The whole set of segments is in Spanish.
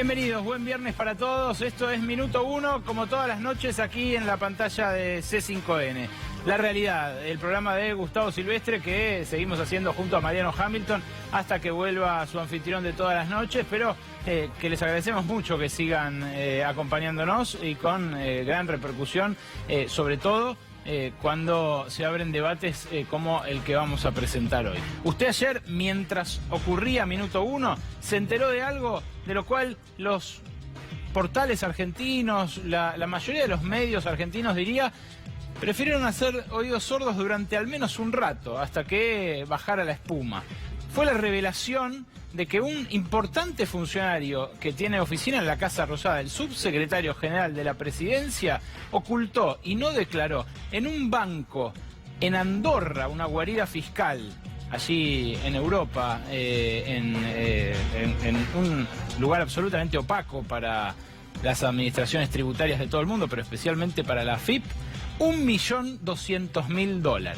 Bienvenidos, buen viernes para todos. Esto es Minuto 1, como todas las noches aquí en la pantalla de C5N. La realidad, el programa de Gustavo Silvestre que seguimos haciendo junto a Mariano Hamilton hasta que vuelva su anfitrión de todas las noches, pero que les agradecemos mucho que sigan acompañándonos y con gran repercusión, sobre todo cuando se abren debates como el que vamos a presentar hoy. Usted ayer, mientras ocurría Minuto 1, se enteró de algo de lo cual los portales argentinos, la mayoría de los medios argentinos, diría, prefirieron hacer oídos sordos durante al menos un rato, hasta que bajara la espuma. Fue la revelación de que un importante funcionario que tiene oficina en la Casa Rosada, el subsecretario general de la Presidencia, ocultó y no declaró en un banco en Andorra, una guarida fiscal, allí en Europa, en un lugar absolutamente opaco para las administraciones tributarias de todo el mundo, pero especialmente para la AFIP, $1.200.000.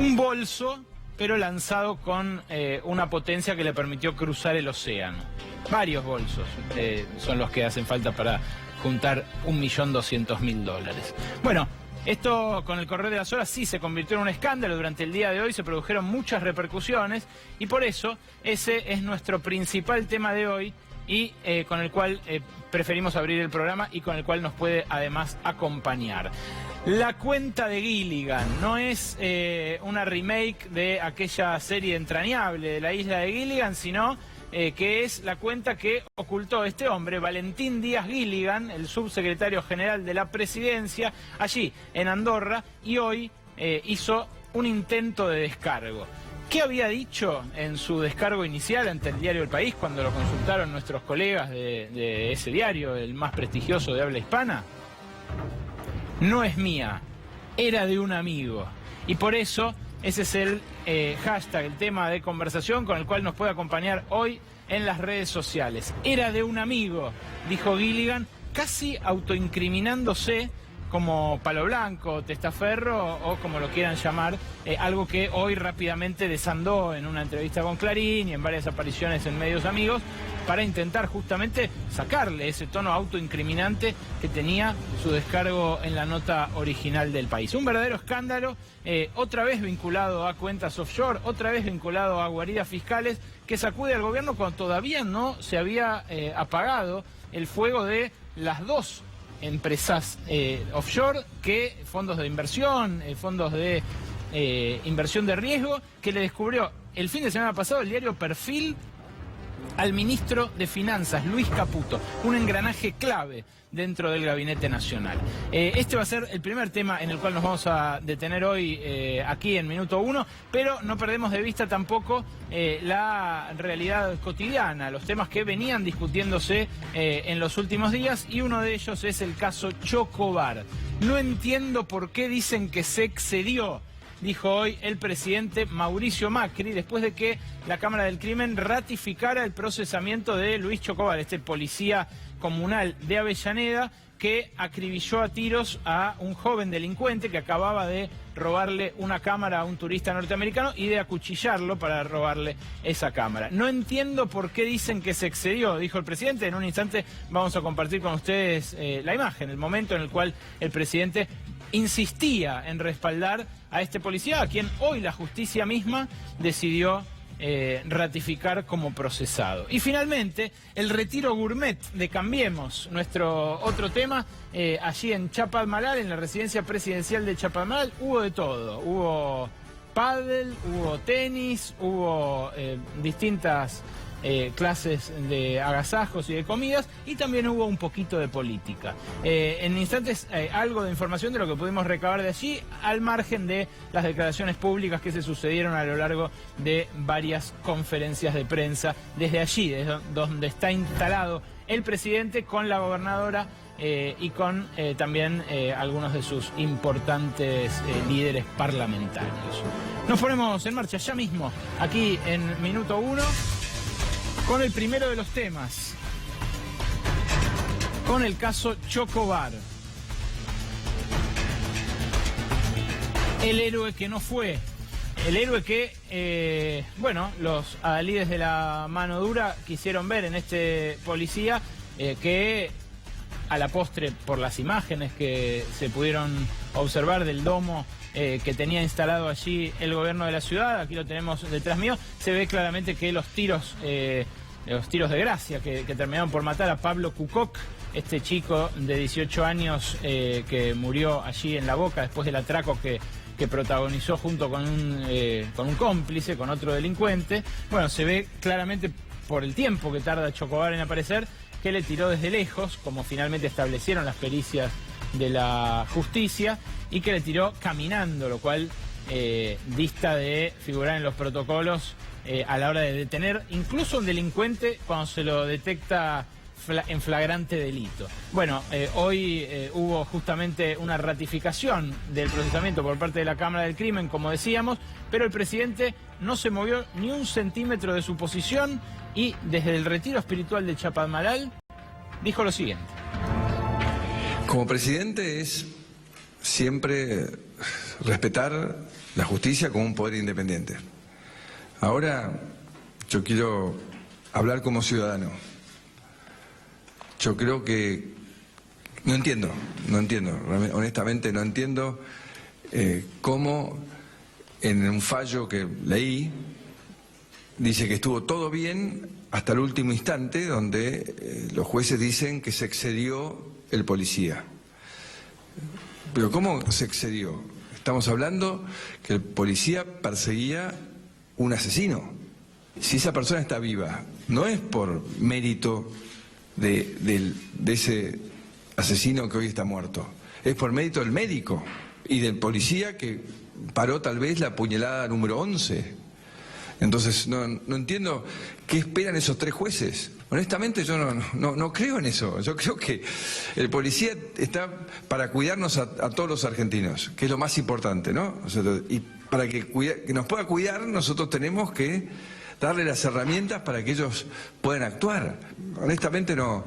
Un bolso, pero lanzado con una potencia que le permitió cruzar el océano. Varios bolsos son los que hacen falta para juntar $1.200.000. Bueno, esto con el correr de las horas sí se convirtió en un escándalo. Durante el día de hoy se produjeron muchas repercusiones y por eso ese es nuestro principal tema de hoy y con el cual preferimos abrir el programa y con el cual nos puede además acompañar. La cuenta de Gilligan no es una remake de aquella serie entrañable de la isla de Gilligan, sino que es la cuenta que ocultó este hombre, Valentín Díaz Gilligan, el subsecretario general de la Presidencia, allí en Andorra, y hoy hizo un intento de descargo. ¿Qué había dicho en su descargo inicial ante el diario El País cuando lo consultaron nuestros colegas de ese diario, el más prestigioso de habla hispana? No es mía, era de un amigo. Y por eso ese es el hashtag, el tema de conversación con el cual nos puede acompañar hoy en las redes sociales. Era de un amigo, dijo Gilligan, casi autoincriminándose como palo blanco, testaferro o como lo quieran llamar, algo que hoy rápidamente desandó en una entrevista con Clarín y en varias apariciones en medios amigos para intentar justamente sacarle ese tono autoincriminante que tenía su descargo en la nota original del País. Un verdadero escándalo, otra vez vinculado a cuentas offshore, otra vez vinculado a guaridas fiscales, que sacude al gobierno cuando todavía no se había apagado el fuego de las dos empresas offshore, que fondos de inversión, fondos de inversión de riesgo, que le descubrió el fin de semana pasado el diario Perfil al ministro de Finanzas, Luis Caputo, un engranaje clave dentro del Gabinete Nacional. Este va a ser el primer tema en el cual nos vamos a detener hoy aquí en Minuto 1, pero no perdemos de vista tampoco la realidad cotidiana, los temas que venían discutiéndose en los últimos días, y uno de ellos es el caso Chocobar. No entiendo por qué dicen que se excedió, dijo hoy el presidente Mauricio Macri, después de que la Cámara del Crimen ratificara el procesamiento de Luis Chocobar, este policía comunal de Avellaneda que acribilló a tiros a un joven delincuente que acababa de robarle una cámara a un turista norteamericano y de acuchillarlo para robarle esa cámara. No entiendo por qué dicen que se excedió, dijo el presidente. En un instante vamos a compartir con ustedes la imagen, el momento en el cual el presidente insistía en respaldar a este policía, a quien hoy la justicia misma decidió ratificar como procesado. Y finalmente, el retiro gourmet de Cambiemos, nuestro otro tema, allí en Chapalmalal, en la residencia presidencial de Chapalmalal, hubo de todo. Hubo pádel, hubo tenis, hubo distintas clases de agasajos y de comidas, y también hubo un poquito de política. En instantes algo de información de lo que pudimos recabar de allí, al margen de las declaraciones públicas que se sucedieron a lo largo de varias conferencias de prensa desde allí, desde donde está instalado el presidente, con la gobernadora y con también algunos de sus importantes líderes parlamentarios. Nos ponemos en marcha ya mismo, aquí en Minuto 1, con el primero de los temas, con el caso Chocobar. El héroe que no fue, El héroe que, bueno, los adalides de la mano dura quisieron ver en este policía que a la postre, por las imágenes que se pudieron observar del domo que tenía instalado allí el gobierno de la ciudad, aquí lo tenemos detrás mío, se ve claramente que los tiros de gracia que terminaron por matar a Pablo Cucoc, este chico de 18 años que murió allí en La Boca después del atraco que protagonizó junto con un cómplice, con otro delincuente. Bueno, se ve claramente por el tiempo que tarda Chocobar en aparecer, que le tiró desde lejos, como finalmente establecieron las pericias de la justicia, y que le tiró caminando, lo cual dista de figurar en los protocolos a la hora de detener incluso un delincuente cuando se lo detecta en flagrante delito. Bueno, hoy hubo justamente una ratificación del procesamiento por parte de la Cámara del Crimen, como decíamos, pero el presidente no se movió ni un centímetro de su posición y desde el retiro espiritual de Chapadmalal dijo lo siguiente. Como presidente es siempre respetar la justicia como un poder independiente. Ahora yo quiero hablar como ciudadano. Yo creo que no entiendo, honestamente no entiendo cómo en un fallo que leí dice que estuvo todo bien hasta el último instante, donde los jueces dicen que se excedió el policía. Pero ¿cómo se excedió? Estamos hablando que el policía perseguía un asesino. Si esa persona está viva, no es por mérito de ese asesino que hoy está muerto, es por mérito del médico y del policía que paró tal vez la puñalada número 11. Entonces no entiendo qué esperan esos 3 jueces. Honestamente yo no creo en eso. Yo creo que el policía está para cuidarnos a todos los argentinos, que es lo más importante, ¿no? O sea, y para que nos pueda cuidar, nosotros tenemos que darle las herramientas para que ellos puedan actuar. Honestamente no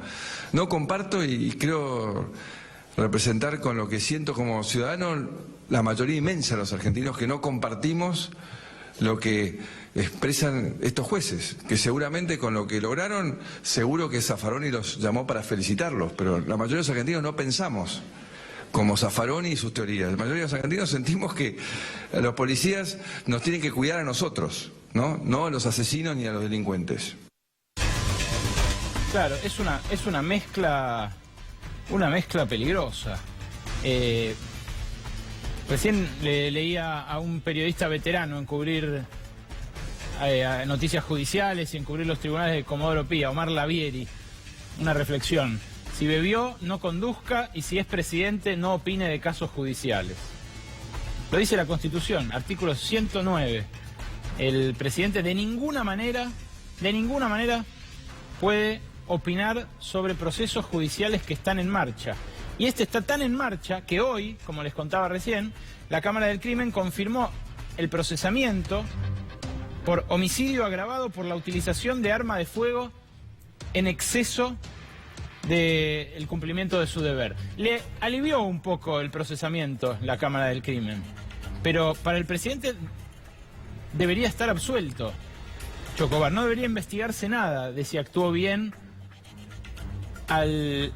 comparto y creo representar con lo que siento como ciudadano la mayoría inmensa de los argentinos que no compartimos lo que expresan estos jueces, que seguramente con lo que lograron, seguro que Zaffaroni los llamó para felicitarlos, pero la mayoría de los argentinos no pensamos como Zaffaroni y sus teorías. La mayoría de los argentinos sentimos que los policías nos tienen que cuidar a nosotros, no a los asesinos ni a los delincuentes. Claro, es una mezcla peligrosa. Recién leía a un periodista veterano en cubrir noticias judiciales y en cubrir los tribunales de Comodoro Pi, Omar Lavieri, una reflexión. Si bebió, no conduzca, y si es presidente, no opine de casos judiciales. Lo dice la Constitución, artículo 109. El presidente de ninguna manera puede opinar sobre procesos judiciales que están en marcha. Y este está tan en marcha que hoy, como les contaba recién, la Cámara del Crimen confirmó el procesamiento por homicidio agravado por la utilización de arma de fuego en exceso del cumplimiento de su deber. Le alivió un poco el procesamiento la Cámara del Crimen, pero para el presidente debería estar absuelto. Chocobar, no debería investigarse nada de si actuó bien al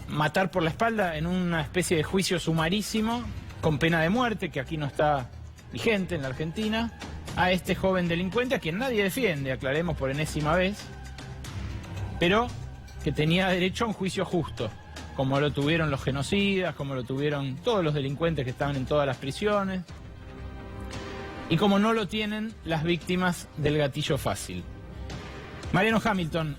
matar por la espalda en una especie de juicio sumarísimo con pena de muerte, que aquí no está vigente en la Argentina, a este joven delincuente a quien nadie defiende, aclaremos por enésima vez, pero que tenía derecho a un juicio justo, como lo tuvieron los genocidas, como lo tuvieron todos los delincuentes que estaban en todas las prisiones, y como no lo tienen las víctimas del gatillo fácil. Mariano Hamilton,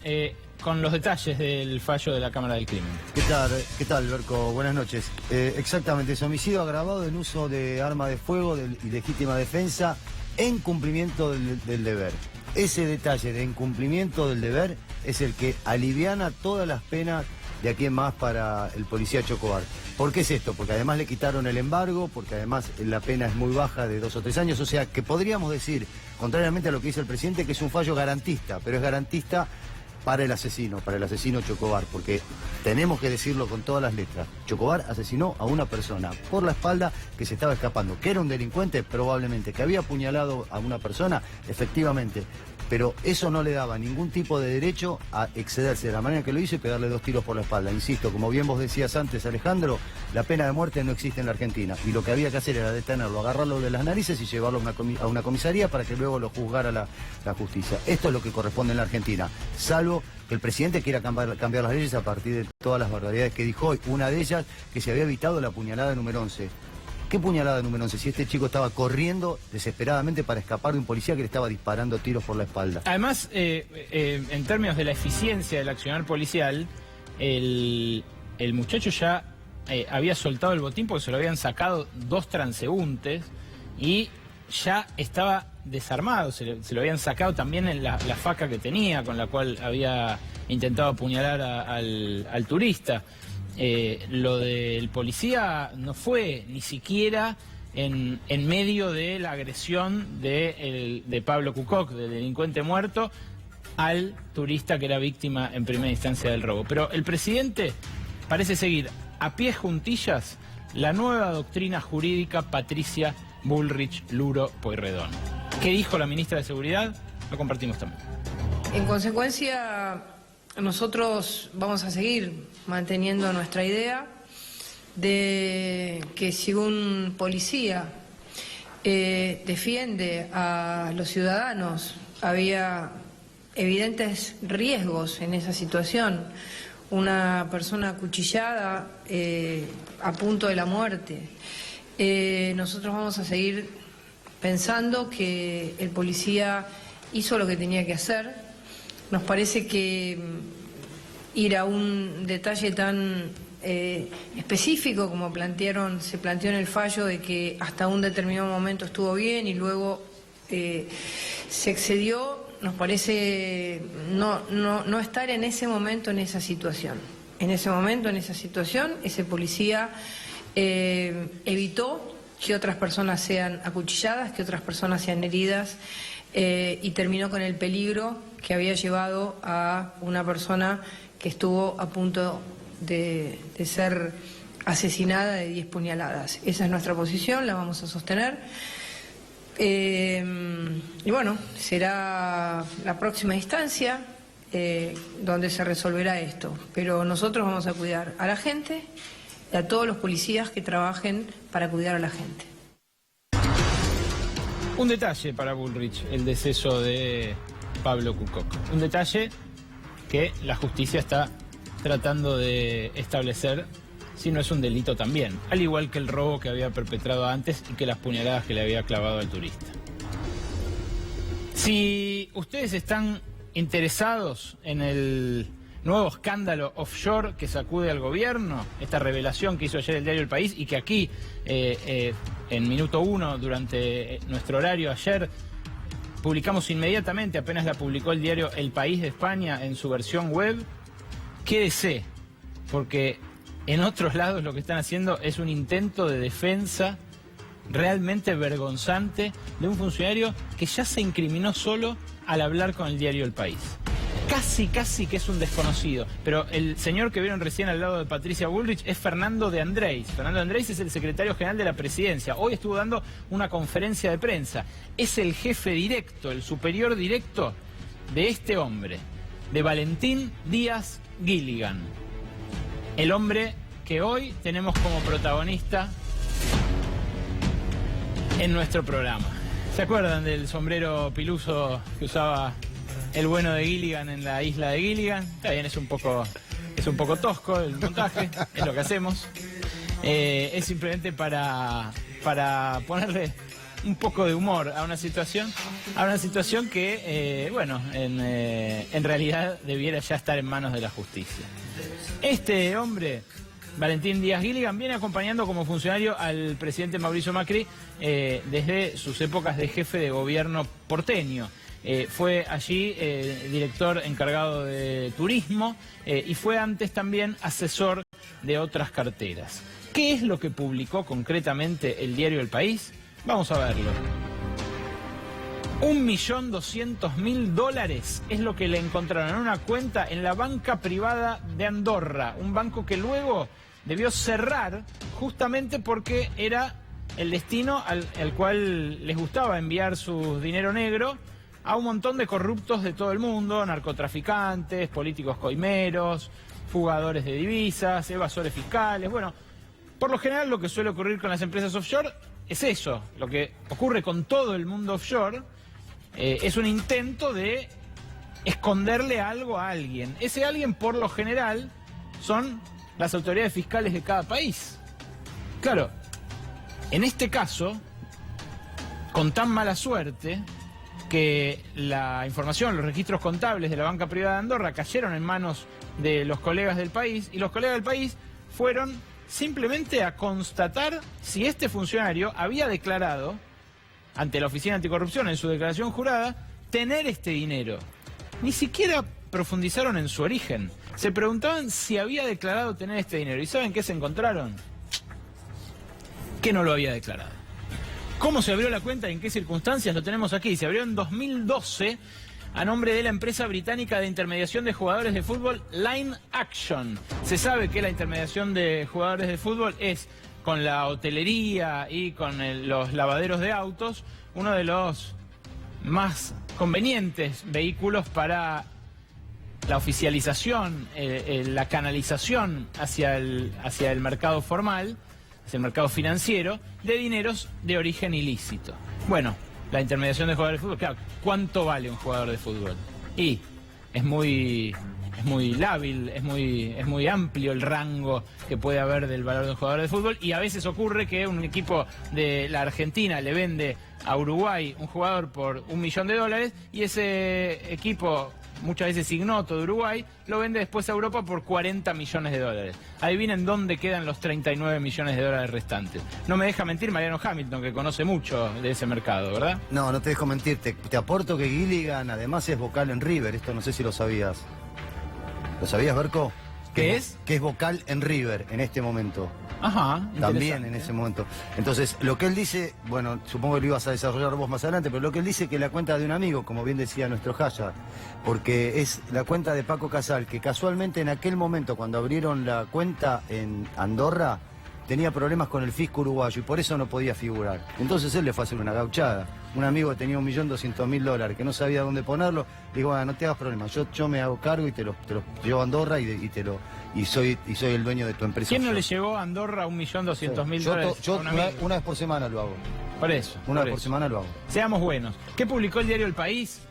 con los detalles del fallo de la Cámara del Crimen. ¿Qué tal, Berco? Buenas noches. Exactamente, es homicidio agravado en uso de arma de fuego y legítima defensa en cumplimiento del deber. Ese detalle de incumplimiento del deber es el que aliviana todas las penas de aquí en más para el policía Chocobar. ¿Por qué es esto? Porque además le quitaron el embargo, porque además la pena es muy baja de 2 o 3 años, o sea que podríamos decir, contrariamente a lo que dice el presidente, que es un fallo garantista, pero es garantista para el asesino Chocobar, porque tenemos que decirlo con todas las letras. Chocobar asesinó a una persona por la espalda que se estaba escapando, que era un delincuente probablemente, que había apuñalado a una persona, efectivamente, pero eso no le daba ningún tipo de derecho a excederse de la manera que lo hizo y pegarle 2 tiros por la espalda. Insisto, como bien vos decías antes, Alejandro, la pena de muerte no existe en la Argentina y lo que había que hacer era detenerlo, agarrarlo de las narices y llevarlo a una comisaría para que luego lo juzgara la justicia. Esto es lo que corresponde en la Argentina, salvo que el presidente quiera cambiar las leyes a partir de todas las barbaridades que dijo hoy. Una de ellas, que se había evitado la puñalada número 11. ¿Qué puñalada número 11? Si este chico estaba corriendo desesperadamente para escapar de un policía que le estaba disparando tiros por la espalda. Además, en términos de la eficiencia del accionar policial, el muchacho ya había soltado el botín porque se lo habían sacado 2 transeúntes y ya estaba desarmado. Se lo habían sacado también en la faca que tenía, con la cual había intentado apuñalar al turista. Lo del policía no fue ni siquiera en medio de la agresión de Pablo Cucoc, del delincuente muerto, al turista que era víctima en primera instancia del robo. Pero el presidente parece seguir a pies juntillas la nueva doctrina jurídica Patricia Bullrich Luro Pueyrredón. ¿Qué dijo la ministra de Seguridad? Lo compartimos también. En consecuencia, nosotros vamos a seguir manteniendo nuestra idea de que si un policía defiende a los ciudadanos, había evidentes riesgos en esa situación, una persona acuchillada a punto de la muerte, nosotros vamos a seguir pensando que el policía hizo lo que tenía que hacer. Nos parece que ir a un detalle tan específico como se planteó en el fallo, de que hasta un determinado momento estuvo bien y luego se excedió, nos parece no estar en ese momento en esa situación. En ese momento, en esa situación, ese policía evitó que otras personas sean acuchilladas, que otras personas sean heridas, y terminó con el peligro que había llevado a una persona que estuvo a punto de ser asesinada de 10 puñaladas. Esa es nuestra posición, la vamos a sostener. Y bueno, será la próxima instancia donde se resolverá esto. Pero nosotros vamos a cuidar a la gente y a todos los policías que trabajen para cuidar a la gente. Un detalle para Bullrich, el deceso de Pablo Cucoc. Un detalle que la justicia está tratando de establecer si no es un delito también, al igual que el robo que había perpetrado antes y que las puñaladas que le había clavado al turista. Si ustedes están interesados en el nuevo escándalo offshore que sacude al gobierno, esta revelación que hizo ayer el diario El País y que aquí en Minuto 1 durante nuestro horario ayer publicamos inmediatamente, apenas la publicó el diario El País de España en su versión web, quédese, porque en otros lados lo que están haciendo es un intento de defensa realmente vergonzante de un funcionario que ya se incriminó solo al hablar con el diario El País. Casi que es un desconocido, pero el señor que vieron recién al lado de Patricia Bullrich es Fernando de Andrés. Fernando de Andrés es el secretario general de la presidencia. Hoy estuvo dando una conferencia de prensa. Es el jefe directo, el superior directo de este hombre, de Valentín Díaz Gilligan. El hombre que hoy tenemos como protagonista en nuestro programa. ¿Se acuerdan del sombrero piluso que usaba el bueno de Gilligan en la isla de Gilligan? Está bien, es un poco tosco el montaje, es lo que hacemos. Es simplemente para ponerle un poco de humor a una situación que, bueno, en realidad debiera ya estar en manos de la justicia. Este hombre, Valentín Díaz Gilligan, viene acompañando como funcionario al presidente Mauricio Macri desde sus épocas de jefe de gobierno porteño. Fue allí director encargado de turismo y fue antes también asesor de otras carteras. ¿Qué es lo que publicó concretamente el diario El País? Vamos a verlo. $1.200.000 es lo que le encontraron en una cuenta en la banca privada de Andorra, un banco que luego debió cerrar justamente porque era el destino al cual les gustaba enviar su dinero negro a un montón de corruptos de todo el mundo, narcotraficantes, políticos coimeros, fugadores de divisas, evasores fiscales. Bueno, por lo general lo que suele ocurrir con las empresas offshore es eso, lo que ocurre con todo el mundo offshore. Es un intento de esconderle algo a alguien. Ese alguien, por lo general, son las autoridades fiscales de cada país. Claro, en este caso, con tan mala suerte, que la información, los registros contables de la banca privada de Andorra cayeron en manos de los colegas del país, y los colegas del país fueron simplemente a constatar si este funcionario había declarado ante la Oficina Anticorrupción en su declaración jurada tener este dinero. Ni siquiera profundizaron en su origen. Se preguntaban si había declarado tener este dinero. ¿Y saben qué se encontraron? Que no lo había declarado. ¿Cómo se abrió la cuenta y en qué circunstancias? Lo tenemos aquí. Se abrió en 2012 a nombre de la empresa británica de intermediación de jugadores de fútbol Line Action. Se sabe que la intermediación de jugadores de fútbol es, con la hotelería y con los lavaderos de autos, uno de los más convenientes vehículos para la oficialización, la canalización hacia el mercado formal, hacia el mercado financiero, de dineros de origen ilícito. Bueno, la intermediación de jugadores de fútbol, claro, ¿cuánto vale un jugador de fútbol? Y es muy lábil, es muy amplio el rango que puede haber del valor de un jugador de fútbol, y a veces ocurre que un equipo de la Argentina le vende a Uruguay un jugador por $1 millón y ese equipo, muchas veces ignoto de Uruguay, lo vende después a Europa por $40 millones. Adivinen dónde quedan los $39 millones restantes. No me deja mentir Mariano Hamilton, que conoce mucho de ese mercado, ¿verdad? No, no te dejo mentir. Te aporto que Gilligan además es vocal en River. Esto no sé si lo sabías. ¿Lo sabías, Berco? ¿Qué es? Que es vocal en River en este momento. Ajá, también en ese momento. Entonces, lo que él dice, bueno, supongo que lo ibas a desarrollar vos más adelante, pero lo que él dice es que la cuenta de un amigo, como bien decía nuestro Jaya, porque es la cuenta de Paco Casal, que casualmente en aquel momento, cuando abrieron la cuenta en Andorra, tenía problemas con el fisco uruguayo y por eso no podía figurar. Entonces él le fue a hacer una gauchada. Un amigo que tenía $1.200.000, que no sabía dónde ponerlo, le digo, no te hagas problema, yo me hago cargo y te lo llevo a Andorra y soy el dueño de tu empresa. ¿Quién no le llegó a Andorra $1.200.000? Yo una vez por semana lo hago. Por eso. Una vez por semana lo hago. Seamos buenos. ¿Qué publicó el diario El País?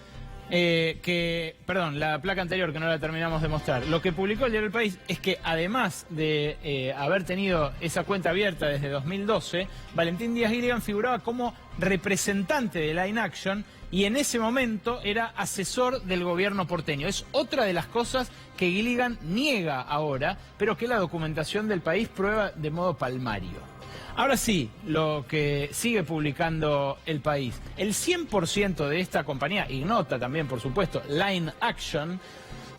Perdón, la placa anterior que no la terminamos de mostrar. Lo que publicó el diario El País es que además de haber tenido esa cuenta abierta desde 2012, Valentín Díaz Gilligan figuraba como representante de Line Action y en ese momento era asesor del gobierno porteño. Es otra de las cosas que Gilligan niega ahora, pero que la documentación del País prueba de modo palmario. Ahora sí, lo que sigue publicando El País. El 100% de esta compañía, ignota también por supuesto, Line Action,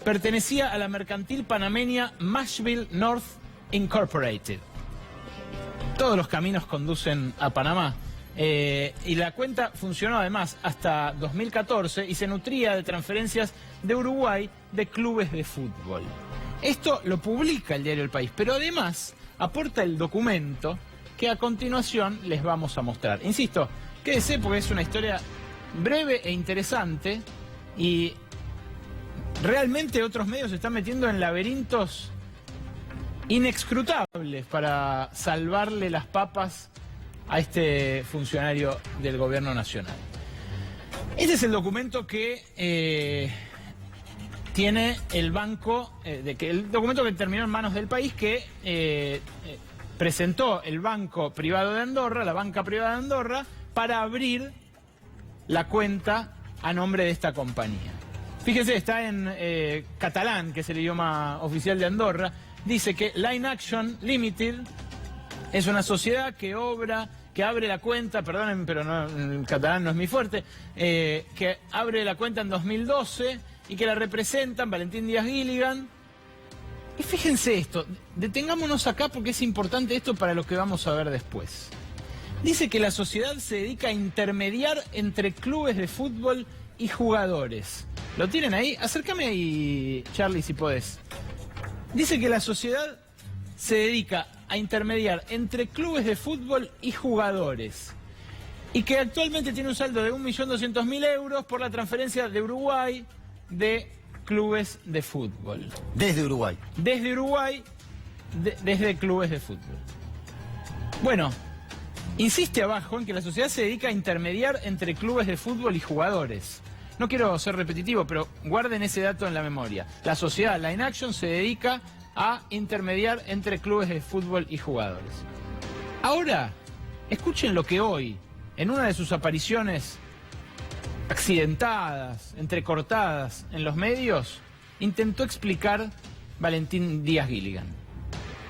pertenecía a la mercantil panameña Mashville North Incorporated. Todos los caminos conducen a Panamá. Y la cuenta funcionó además hasta 2014 y se nutría de transferencias de Uruguay de clubes de fútbol. Esto lo publica el diario El País, pero además aporta el documento que a continuación les vamos a mostrar. Insisto, quédese porque es una historia breve e interesante y realmente otros medios se están metiendo en laberintos inescrutables para salvarle las papas a este funcionario del gobierno nacional. Este es el documento que tiene el banco, el documento que terminó en manos del País, que presentó el banco privado de Andorra, la banca privada de Andorra, para abrir la cuenta a nombre de esta compañía. Fíjense, está en catalán, que es el idioma oficial de Andorra. Dice que Line Action Limited es una sociedad que abre la cuenta, perdonen, pero no, el catalán no es mi fuerte, que abre la cuenta en 2012 y que la representan Valentín Díaz Gilligan. Y fíjense esto, detengámonos acá porque es importante esto para lo que vamos a ver después. Dice que la sociedad se dedica a intermediar entre clubes de fútbol y jugadores. ¿Lo tienen ahí? Acércame ahí, Charlie, si podés. Dice que la sociedad se dedica a intermediar entre clubes de fútbol y jugadores. Y que actualmente tiene un saldo de 1.200.000 euros por la transferencia de Uruguay de clubes de fútbol. Desde Uruguay. Desde Uruguay, desde clubes de fútbol. Bueno, insiste abajo en que la sociedad se dedica a intermediar entre clubes de fútbol y jugadores. No quiero ser repetitivo, pero guarden ese dato en la memoria. La sociedad, la INACTION, se dedica a intermediar entre clubes de fútbol y jugadores. Ahora, escuchen lo que hoy, en una de sus apariciones accidentadas, entrecortadas en los medios, intentó explicar Valentín Díaz Gilligan.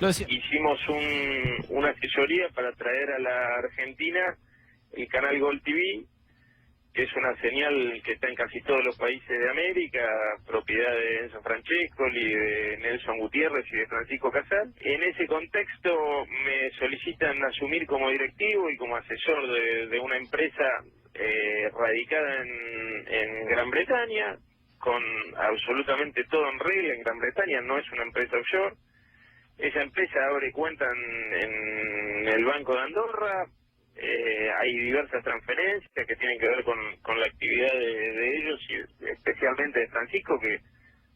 Lo decía. Hicimos una asesoría para traer a la Argentina el canal Gol TV, que es una señal que está en casi todos los países de América, propiedad de Enzo Francescoli, de Nelson Gutiérrez y de Francisco Casal. En ese contexto me solicitan asumir como directivo y como asesor de una empresa radicada en Gran Bretaña, con absolutamente todo en regla en Gran Bretaña, no es una empresa offshore. Esa empresa abre cuenta en el Banco de Andorra. Hay diversas transferencias que tienen que ver con la actividad de ellos y especialmente de Francisco, que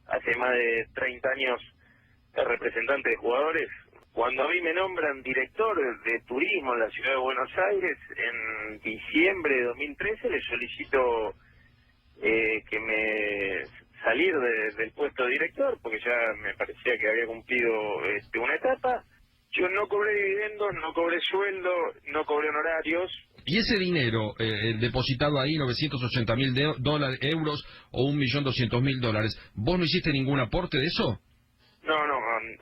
hace más de 30 años es representante de jugadores. Cuando a mí me nombran director de turismo en la ciudad de Buenos Aires en diciembre de 2013, le solicito que me salir del puesto de director, porque ya me parecía que había cumplido una etapa. Yo no cobré dividendos, no cobré sueldo, no cobré honorarios. ¿Y ese dinero depositado ahí, 980.000 euros o 1.200.000 $, vos no hiciste ningún aporte de eso? No,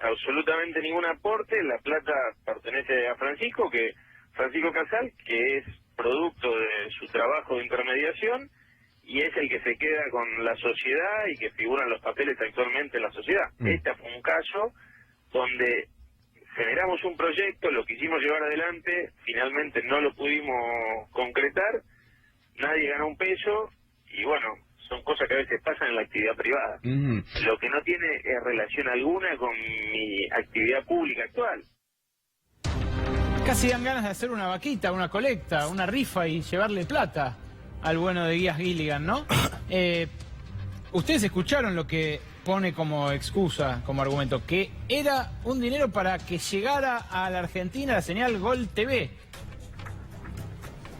absolutamente ningún aporte. La plata pertenece a Francisco Casal, que es producto de su trabajo de intermediación y es el que se queda con la sociedad y que figuran los papeles actualmente en la sociedad. Este fue un caso donde generamos un proyecto, lo quisimos llevar adelante, finalmente no lo pudimos concretar, nadie ganó un peso y bueno, son cosas que a veces pasan en la actividad privada. Lo que no tiene es relación alguna con mi actividad pública actual. Casi dan ganas de hacer una vaquita, una colecta, una rifa y llevarle plata al bueno de Díaz Gilligan, ¿no? Ustedes escucharon lo que pone como excusa, como argumento, que era un dinero para que llegara a la Argentina la señal Gol TV.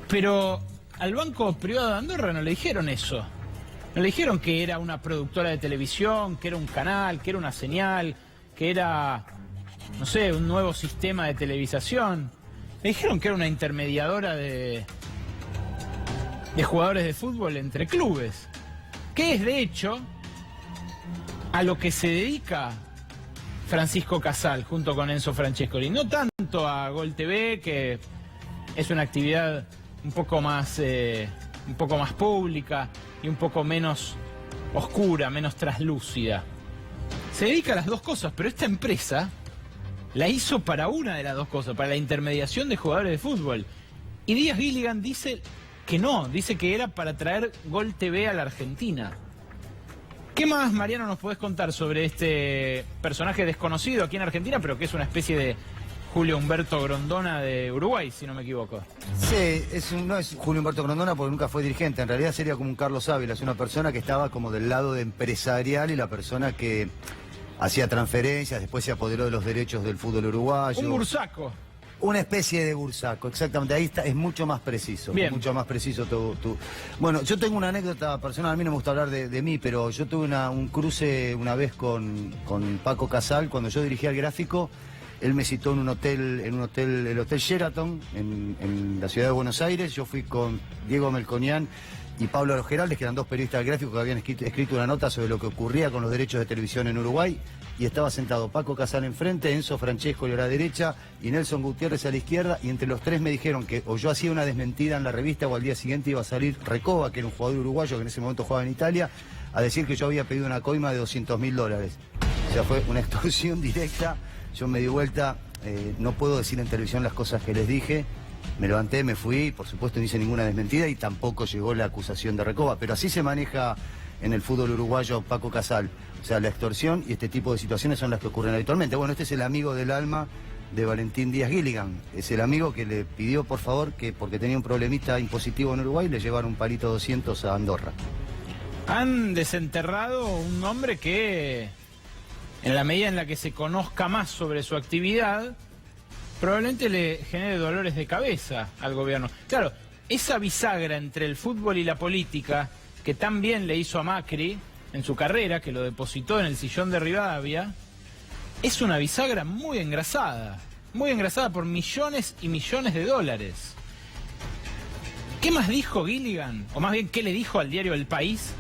Pero al Banco Privado de Andorra no le dijeron eso. No le dijeron que era una productora de televisión, que era un canal, que era una señal, que era, no sé, un nuevo sistema de televisación. Le dijeron que era una intermediadora de jugadores de fútbol entre clubes. Que es, de hecho, a lo que se dedica Francisco Casal junto con Enzo Francescoli. No tanto a Gol TV, que es una actividad un poco más pública y un poco menos oscura, menos traslúcida. Se dedica a las dos cosas, pero esta empresa la hizo para una de las dos cosas, para la intermediación de jugadores de fútbol. Y Díaz Gilligan dice que no, dice que era para traer Gol TV a la Argentina. ¿Qué más, Mariano, nos podés contar sobre este personaje desconocido aquí en Argentina, pero que es una especie de Julio Humberto Grondona de Uruguay, si no me equivoco? Sí, no es Julio Humberto Grondona porque nunca fue dirigente. En realidad sería como un Carlos Ávila, es una persona que estaba como del lado de empresarial y la persona que hacía transferencias, después se apoderó de los derechos del fútbol uruguayo. Un bursaco. Una especie de bursaco, exactamente, ahí está, es mucho más preciso. Bien. Mucho más preciso tu. Bueno, yo tengo una anécdota personal, a mí no me gusta hablar de mí, pero yo tuve un cruce una vez con Paco Casal, cuando yo dirigía el gráfico, él me citó en un hotel, el Hotel Sheraton, en la ciudad de Buenos Aires. Yo fui con Diego Melconian y Pablo Geraldes, que eran dos periodistas del gráfico que habían escrito una nota sobre lo que ocurría con los derechos de televisión en Uruguay, y estaba sentado Paco Casal enfrente, Enzo Francescoli a la derecha y Nelson Gutiérrez a la izquierda, y entre los tres me dijeron que o yo hacía una desmentida en la revista o al día siguiente iba a salir Recoba, que era un jugador uruguayo que en ese momento jugaba en Italia, a decir que yo había pedido una coima de $200.000. O sea, fue una extorsión directa. Yo me di vuelta, no puedo decir en televisión las cosas que les dije, Me levanté, me fui, por supuesto no hice ninguna desmentida y tampoco llegó la acusación de Recoba. Pero así se maneja en el fútbol uruguayo, Paco Casal. O sea, la extorsión y este tipo de situaciones son las que ocurren habitualmente. Bueno, este es el amigo del alma de Valentín Díaz Gilligan. Es el amigo que le pidió, por favor, que porque tenía un problemita impositivo en Uruguay, le llevaron un palito 200 a Andorra. Han desenterrado un hombre que, en la medida en la que se conozca más sobre su actividad, probablemente le genere dolores de cabeza al gobierno. Claro, esa bisagra entre el fútbol y la política, que tan bien le hizo a Macri en su carrera, que lo depositó en el sillón de Rivadavia, es una bisagra muy engrasada por millones y millones de dólares. ¿Qué más dijo Gilligan? O más bien, ¿qué le dijo al diario El País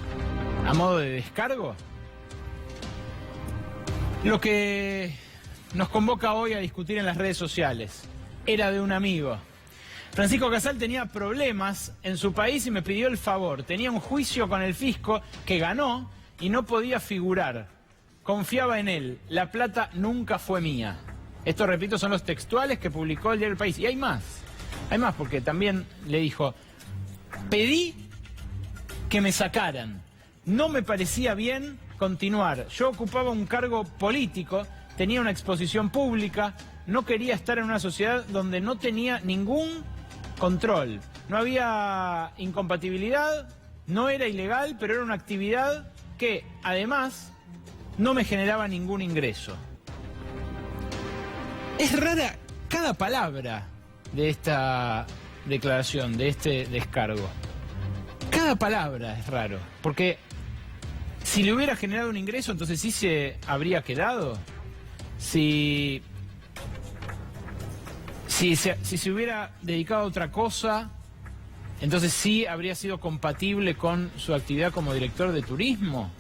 a modo de descargo? Lo que nos convoca hoy a discutir en las redes sociales era de un amigo. Francisco Casal tenía problemas en su país y me pidió el favor. Tenía un juicio con el fisco que ganó y no podía figurar. Confiaba en él. La plata nunca fue mía. Esto, repito, son los textuales que publicó el diario El País. Y hay más. Hay más porque también le dijo: pedí que me sacaran. No me parecía bien continuar. Yo ocupaba un cargo político, tenía una exposición pública, no quería estar en una sociedad donde no tenía ningún control. No había incompatibilidad, no era ilegal, pero era una actividad que, además, no me generaba ningún ingreso. Es rara cada palabra de esta declaración, de este descargo. Cada palabra es raro, porque si le hubiera generado un ingreso, entonces sí se habría quedado. Si se hubiera dedicado a otra cosa, entonces sí habría sido compatible con su actividad como director de turismo.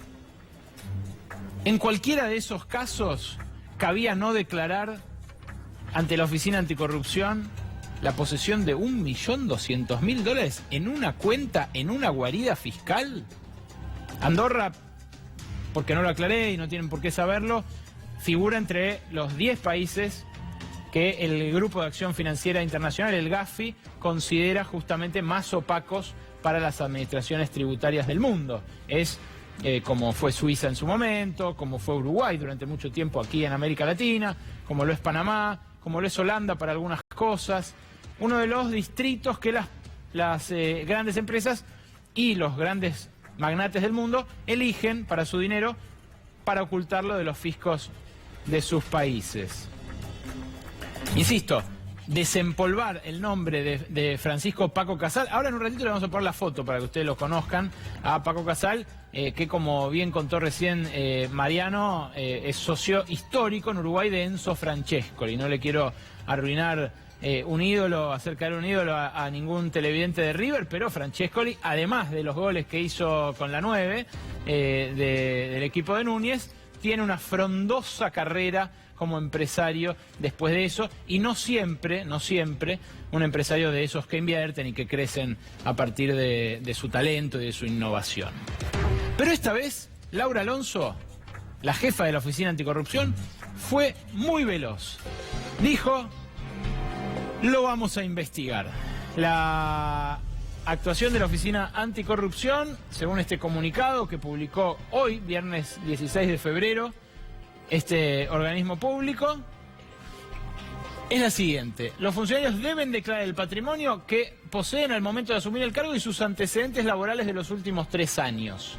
En cualquiera de esos casos, cabía no declarar ante la Oficina Anticorrupción la posesión de $1.200.000 en una cuenta, en una guarida fiscal. Andorra, porque no lo aclaré y no tienen por qué saberlo, figura entre los 10 países que el Grupo de Acción Financiera Internacional, el GAFI, considera justamente más opacos para las administraciones tributarias del mundo. Es como fue Suiza en su momento, como fue Uruguay durante mucho tiempo aquí en América Latina, como lo es Panamá, como lo es Holanda para algunas cosas. Uno de los distritos que las grandes empresas y los grandes magnates del mundo eligen para su dinero para ocultarlo de los fiscos de sus países. Insisto, desempolvar el nombre de Francisco Paco Casal. Ahora en un ratito le vamos a poner la foto para que ustedes lo conozcan a Paco Casal, que como bien contó recién Mariano, es socio histórico en Uruguay de Enzo Francescoli. No le quiero arruinar un ídolo, hacer caer un ídolo a ningún televidente de River, pero Francescoli, además de los goles que hizo con la 9 del equipo de Núñez, tiene una frondosa carrera como empresario después de eso, y no siempre un empresario de esos que invierten y que crecen a partir de su talento y de su innovación. Pero esta vez, Laura Alonso, la jefa de la Oficina Anticorrupción, fue muy veloz. Dijo: lo vamos a investigar. La actuación de la Oficina Anticorrupción, según este comunicado que publicó hoy, viernes 16 de febrero, este organismo público, es la siguiente: los funcionarios deben declarar el patrimonio que poseen al momento de asumir el cargo y sus antecedentes laborales de los últimos 3 años.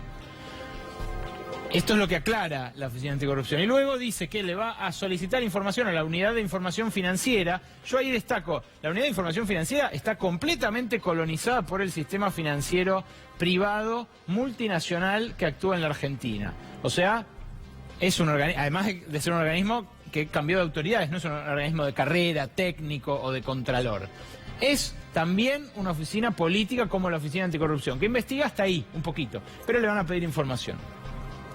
Esto es lo que aclara la Oficina Anticorrupción. Y luego dice que le va a solicitar información a la Unidad de Información Financiera. Yo ahí destaco, la Unidad de Información Financiera está completamente colonizada por el sistema financiero privado multinacional que actúa en la Argentina. O sea, es un organismo, además de ser un organismo que cambió de autoridades, no es un organismo de carrera, técnico o de contralor. Es también una oficina política como la Oficina Anticorrupción, que investiga hasta ahí, un poquito, pero le van a pedir información.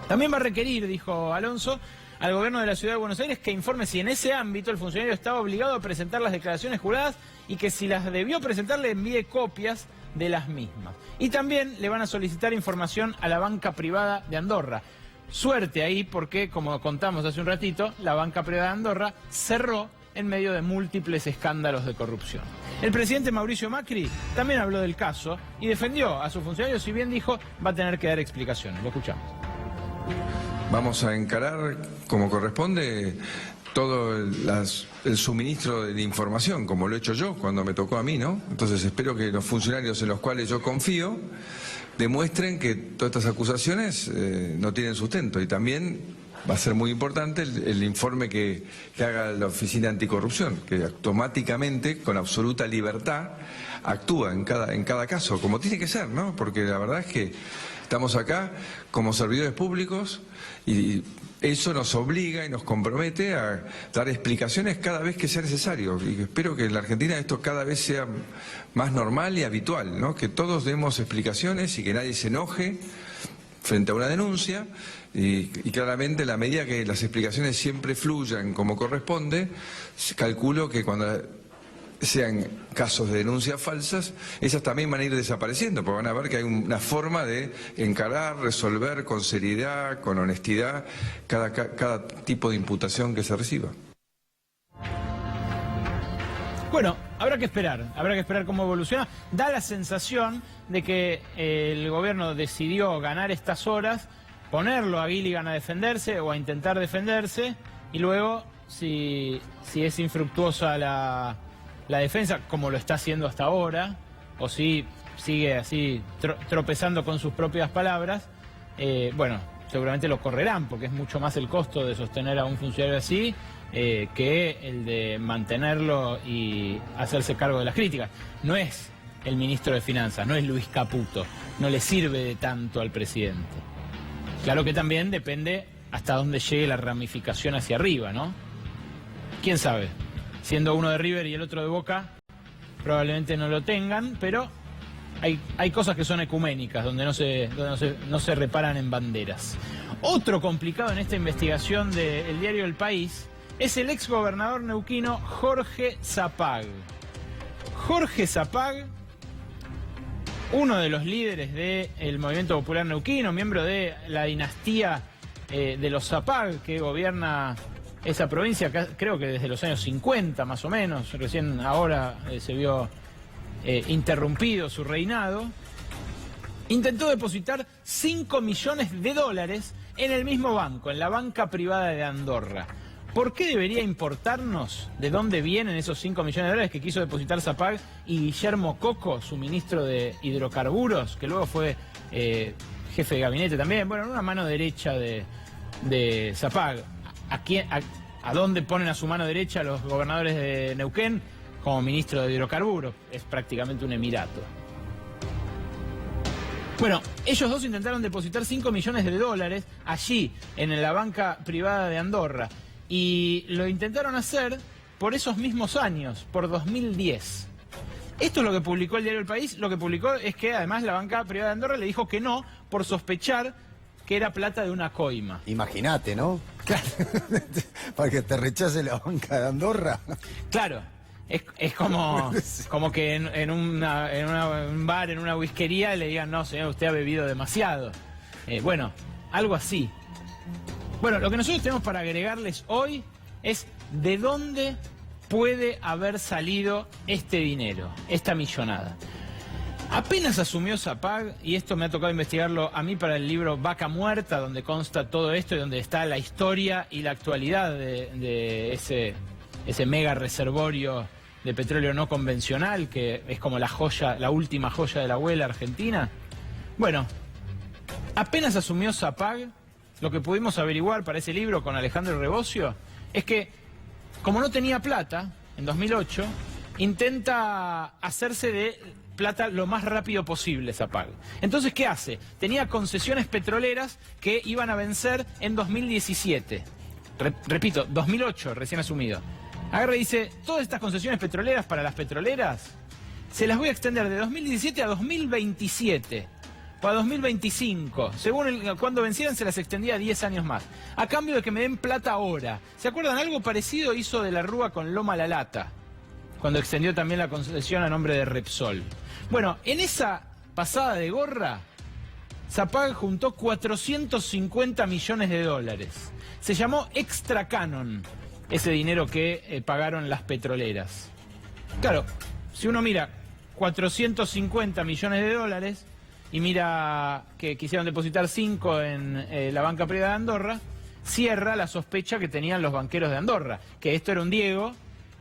También va a requerir, dijo Alonso, al gobierno de la Ciudad de Buenos Aires que informe si en ese ámbito el funcionario estaba obligado a presentar las declaraciones juradas y que si las debió presentar le envíe copias de las mismas. Y también le van a solicitar información a la banca privada de Andorra. Suerte ahí porque, como contamos hace un ratito, la banca privada de Andorra cerró en medio de múltiples escándalos de corrupción. El presidente Mauricio Macri también habló del caso y defendió a sus funcionarios, si bien dijo va a tener que dar explicaciones. Lo escuchamos. Vamos a encarar como corresponde todo el suministro de información, como lo he hecho yo cuando me tocó a mí, ¿no? Entonces espero que los funcionarios en los cuales yo confío demuestren que todas estas acusaciones no tienen sustento. Y también va a ser muy importante el informe que haga la Oficina Anticorrupción, que automáticamente, con absoluta libertad, actúa en cada caso, como tiene que ser, ¿no? Porque la verdad es que estamos acá como servidores públicos y eso nos obliga y nos compromete a dar explicaciones cada vez que sea necesario. Y espero que en la Argentina esto cada vez sea más normal y habitual, ¿no? Que todos demos explicaciones y que nadie se enoje frente a una denuncia. Y claramente, en la medida que las explicaciones siempre fluyan como corresponde, calculo que cuando sean casos de denuncias falsas, esas también van a ir desapareciendo, porque van a ver que hay una forma de encarar, resolver con seriedad, con honestidad, cada tipo de imputación que se reciba. Bueno, habrá que esperar cómo evoluciona. Da la sensación de que el gobierno decidió ganar estas horas, ponerlo a Gilligan a defenderse o a intentar defenderse, y luego, si es infructuosa la defensa, como lo está haciendo hasta ahora, o si sigue así tropezando con sus propias palabras, bueno, seguramente lo correrán, porque es mucho más el costo de sostener a un funcionario así que el de mantenerlo y hacerse cargo de las críticas. No es el ministro de Finanzas, no es Luis Caputo, no le sirve de tanto al presidente. Claro que también depende hasta dónde llegue la ramificación hacia arriba, ¿no? ¿Quién sabe? Siendo uno de River y el otro de Boca, probablemente no lo tengan, pero hay cosas que son ecuménicas, donde no se reparan en banderas. Otro complicado en esta investigación del diario El País es el exgobernador neuquino Jorge Zapag. Jorge Zapag, uno de los líderes del Movimiento Popular Neuquino, miembro de la dinastía de los Zapag, que gobierna esa provincia, creo que desde los años 50 más o menos, recién ahora se vio interrumpido su reinado, intentó depositar 5 millones de dólares en el mismo banco, en la banca privada de Andorra. ¿Por qué debería importarnos de dónde vienen esos 5 millones de dólares que quiso depositar Zapag y Guillermo Coco, su ministro de Hidrocarburos, que luego fue jefe de gabinete también? Bueno, una mano derecha de Zapag. ¿A dónde ponen a su mano derecha los gobernadores de Neuquén? Como ministro de Hidrocarburos. Es prácticamente un emirato. Bueno, ellos dos intentaron depositar 5 millones de dólares allí, en la banca privada de Andorra. Y lo intentaron hacer por esos mismos años, por 2010. Esto es lo que publicó el diario El País. Lo que publicó es que además la banca privada de Andorra le dijo que no, por sospechar que era plata de una coima. Imagínate, ¿no? Claro. Para que te rechace la banca de Andorra. Claro. Es como que en un bar, en una whiskería, le digan, no, señor, usted ha bebido demasiado. Bueno, algo así. Bueno, lo que nosotros tenemos para agregarles hoy es de dónde puede haber salido este dinero, esta millonada. Apenas asumió Zapag, y esto me ha tocado investigarlo a mí para el libro Vaca Muerta, donde consta todo esto y donde está la historia y la actualidad de ese mega reservorio de petróleo no convencional, que es como la joya, la última joya de la abuela argentina. Bueno, apenas asumió Zapag, lo que pudimos averiguar para ese libro con Alejandro Rebocio es que, como no tenía plata, en 2008, intenta hacerse de plata lo más rápido posible Zapag. Entonces, ¿qué hace? Tenía concesiones petroleras que iban a vencer en 2017. Repito, 2008, recién asumido. Agarra y dice, todas estas concesiones petroleras para las petroleras se las voy a extender de 2017 a 2027. O a 2025. Según cuando vencieran se las extendía 10 años más. A cambio de que me den plata ahora. ¿Se acuerdan? Algo parecido hizo de la Rúa con Loma La Lata, cuando extendió también la concesión a nombre de Repsol. Bueno, en esa pasada de gorra, Zapag juntó 450 millones de dólares. Se llamó Extra Canon, ese dinero que pagaron las petroleras. Claro, si uno mira 450 millones de dólares y mira que quisieron depositar 5 en la banca privada de Andorra, cierra la sospecha que tenían los banqueros de Andorra, que esto era un Diego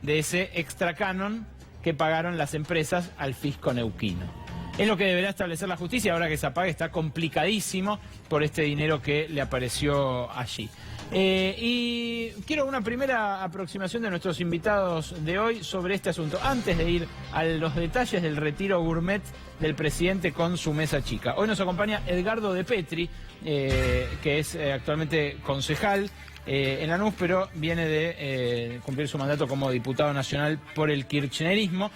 de ese extra canon que pagaron las empresas al fisco neuquino. Es lo que deberá establecer la justicia ahora que Zapag está complicadísimo por este dinero que le apareció allí. Y quiero una primera aproximación de nuestros invitados de hoy sobre este asunto, antes de ir a los detalles del retiro gourmet del presidente con su mesa chica. Hoy nos acompaña Edgardo De Petri, que es actualmente concejal en Lanús, pero viene de cumplir su mandato como diputado nacional por el kirchnerismo.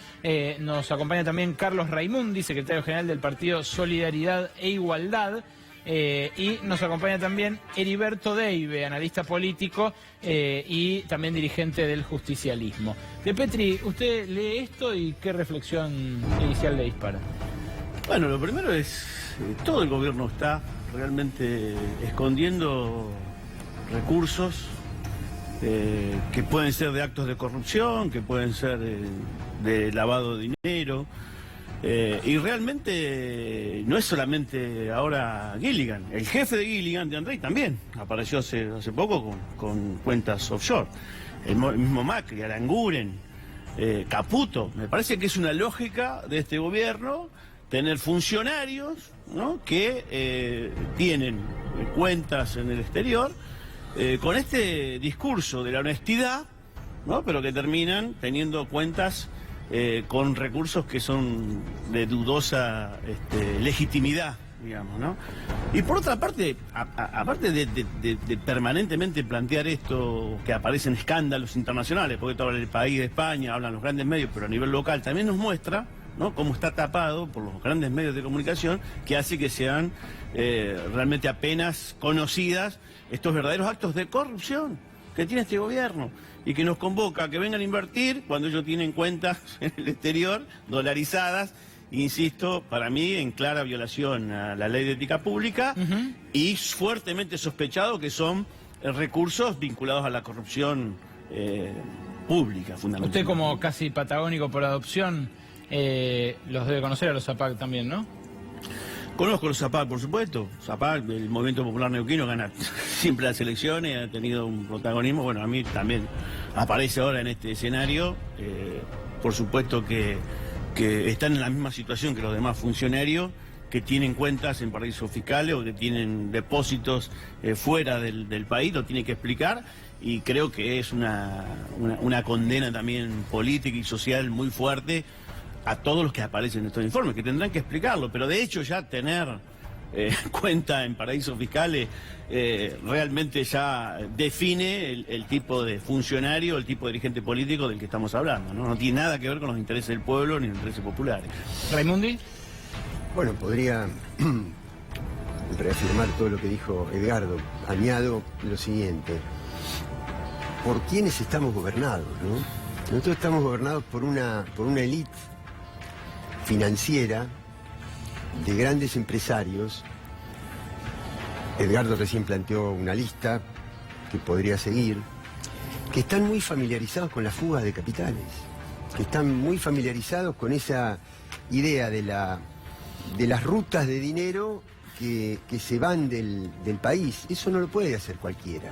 Nos acompaña también Carlos Raimundi, secretario general del partido Solidaridad e Igualdad. Y nos acompaña también Heriberto Deive, analista político y también dirigente del justicialismo. De Petri, ¿usted lee esto y qué reflexión inicial le dispara? Bueno, lo primero es, todo el gobierno está realmente escondiendo recursos que pueden ser de actos de corrupción, que pueden ser de lavado de dinero. Y realmente no es solamente ahora Gilligan, el jefe de Gilligan, de Andrei, también apareció hace poco con cuentas offshore. El mismo Macri, Aranguren, Caputo. Me parece que es una lógica de este gobierno tener funcionarios, ¿no?, que tienen cuentas en el exterior con este discurso de la honestidad, ¿no?, pero que terminan teniendo cuentas con recursos que son de dudosa legitimidad, digamos, ¿no? Y por otra parte, aparte de permanentemente plantear esto, que aparecen escándalos internacionales, porque todo el país de España, hablan los grandes medios, pero a nivel local también nos muestra, ¿no?, cómo está tapado por los grandes medios de comunicación, que hace que sean realmente apenas conocidas estos verdaderos actos de corrupción que tiene este gobierno, y que nos convoca a que vengan a invertir cuando ellos tienen cuentas en el exterior dolarizadas, insisto, para mí en clara violación a la ley de ética pública y fuertemente sospechado que son recursos vinculados a la corrupción pública, fundamentalmente. Usted, como casi patagónico por adopción, los debe conocer a los Zapag también, ¿no? Conozco los Zapag, por supuesto. Zapag, el Movimiento Popular Neuquino, gana siempre las elecciones, ha tenido un protagonismo. Bueno, a mí también aparece ahora en este escenario. Por supuesto que están en la misma situación que los demás funcionarios, que tienen cuentas en paraísos fiscales o que tienen depósitos fuera del país, lo tiene que explicar. Y creo que es una condena también política y social muy fuerte a todos los que aparecen en estos informes, que tendrán que explicarlo, pero de hecho ya tener cuenta en paraísos fiscales realmente ya define el tipo de funcionario, el tipo de dirigente político del que estamos hablando, ¿no? No tiene nada que ver con los intereses del pueblo ni los intereses populares. Raimundi. Bueno, podría reafirmar todo lo que dijo Edgardo. Añado lo siguiente: ¿por quiénes estamos gobernados, no? Nosotros estamos gobernados por una élite financiera de grandes empresarios. Edgardo recién planteó una lista que podría seguir, que están muy familiarizados con la fuga de capitales, que están muy familiarizados con esa idea de las rutas de dinero que se van del país. Eso no lo puede hacer cualquiera.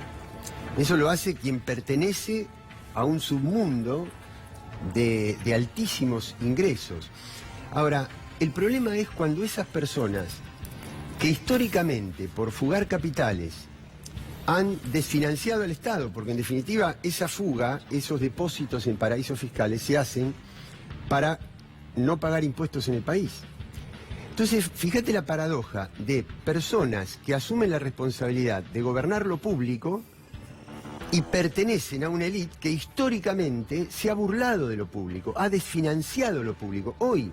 Eso lo hace quien pertenece a un submundo de altísimos ingresos. Ahora, el problema es cuando esas personas que históricamente, por fugar capitales, han desfinanciado al Estado, porque en definitiva esa fuga, esos depósitos en paraísos fiscales se hacen para no pagar impuestos en el país. Entonces, fíjate la paradoja de personas que asumen la responsabilidad de gobernar lo público y pertenecen a una élite que históricamente se ha burlado de lo público, ha desfinanciado lo público. Hoy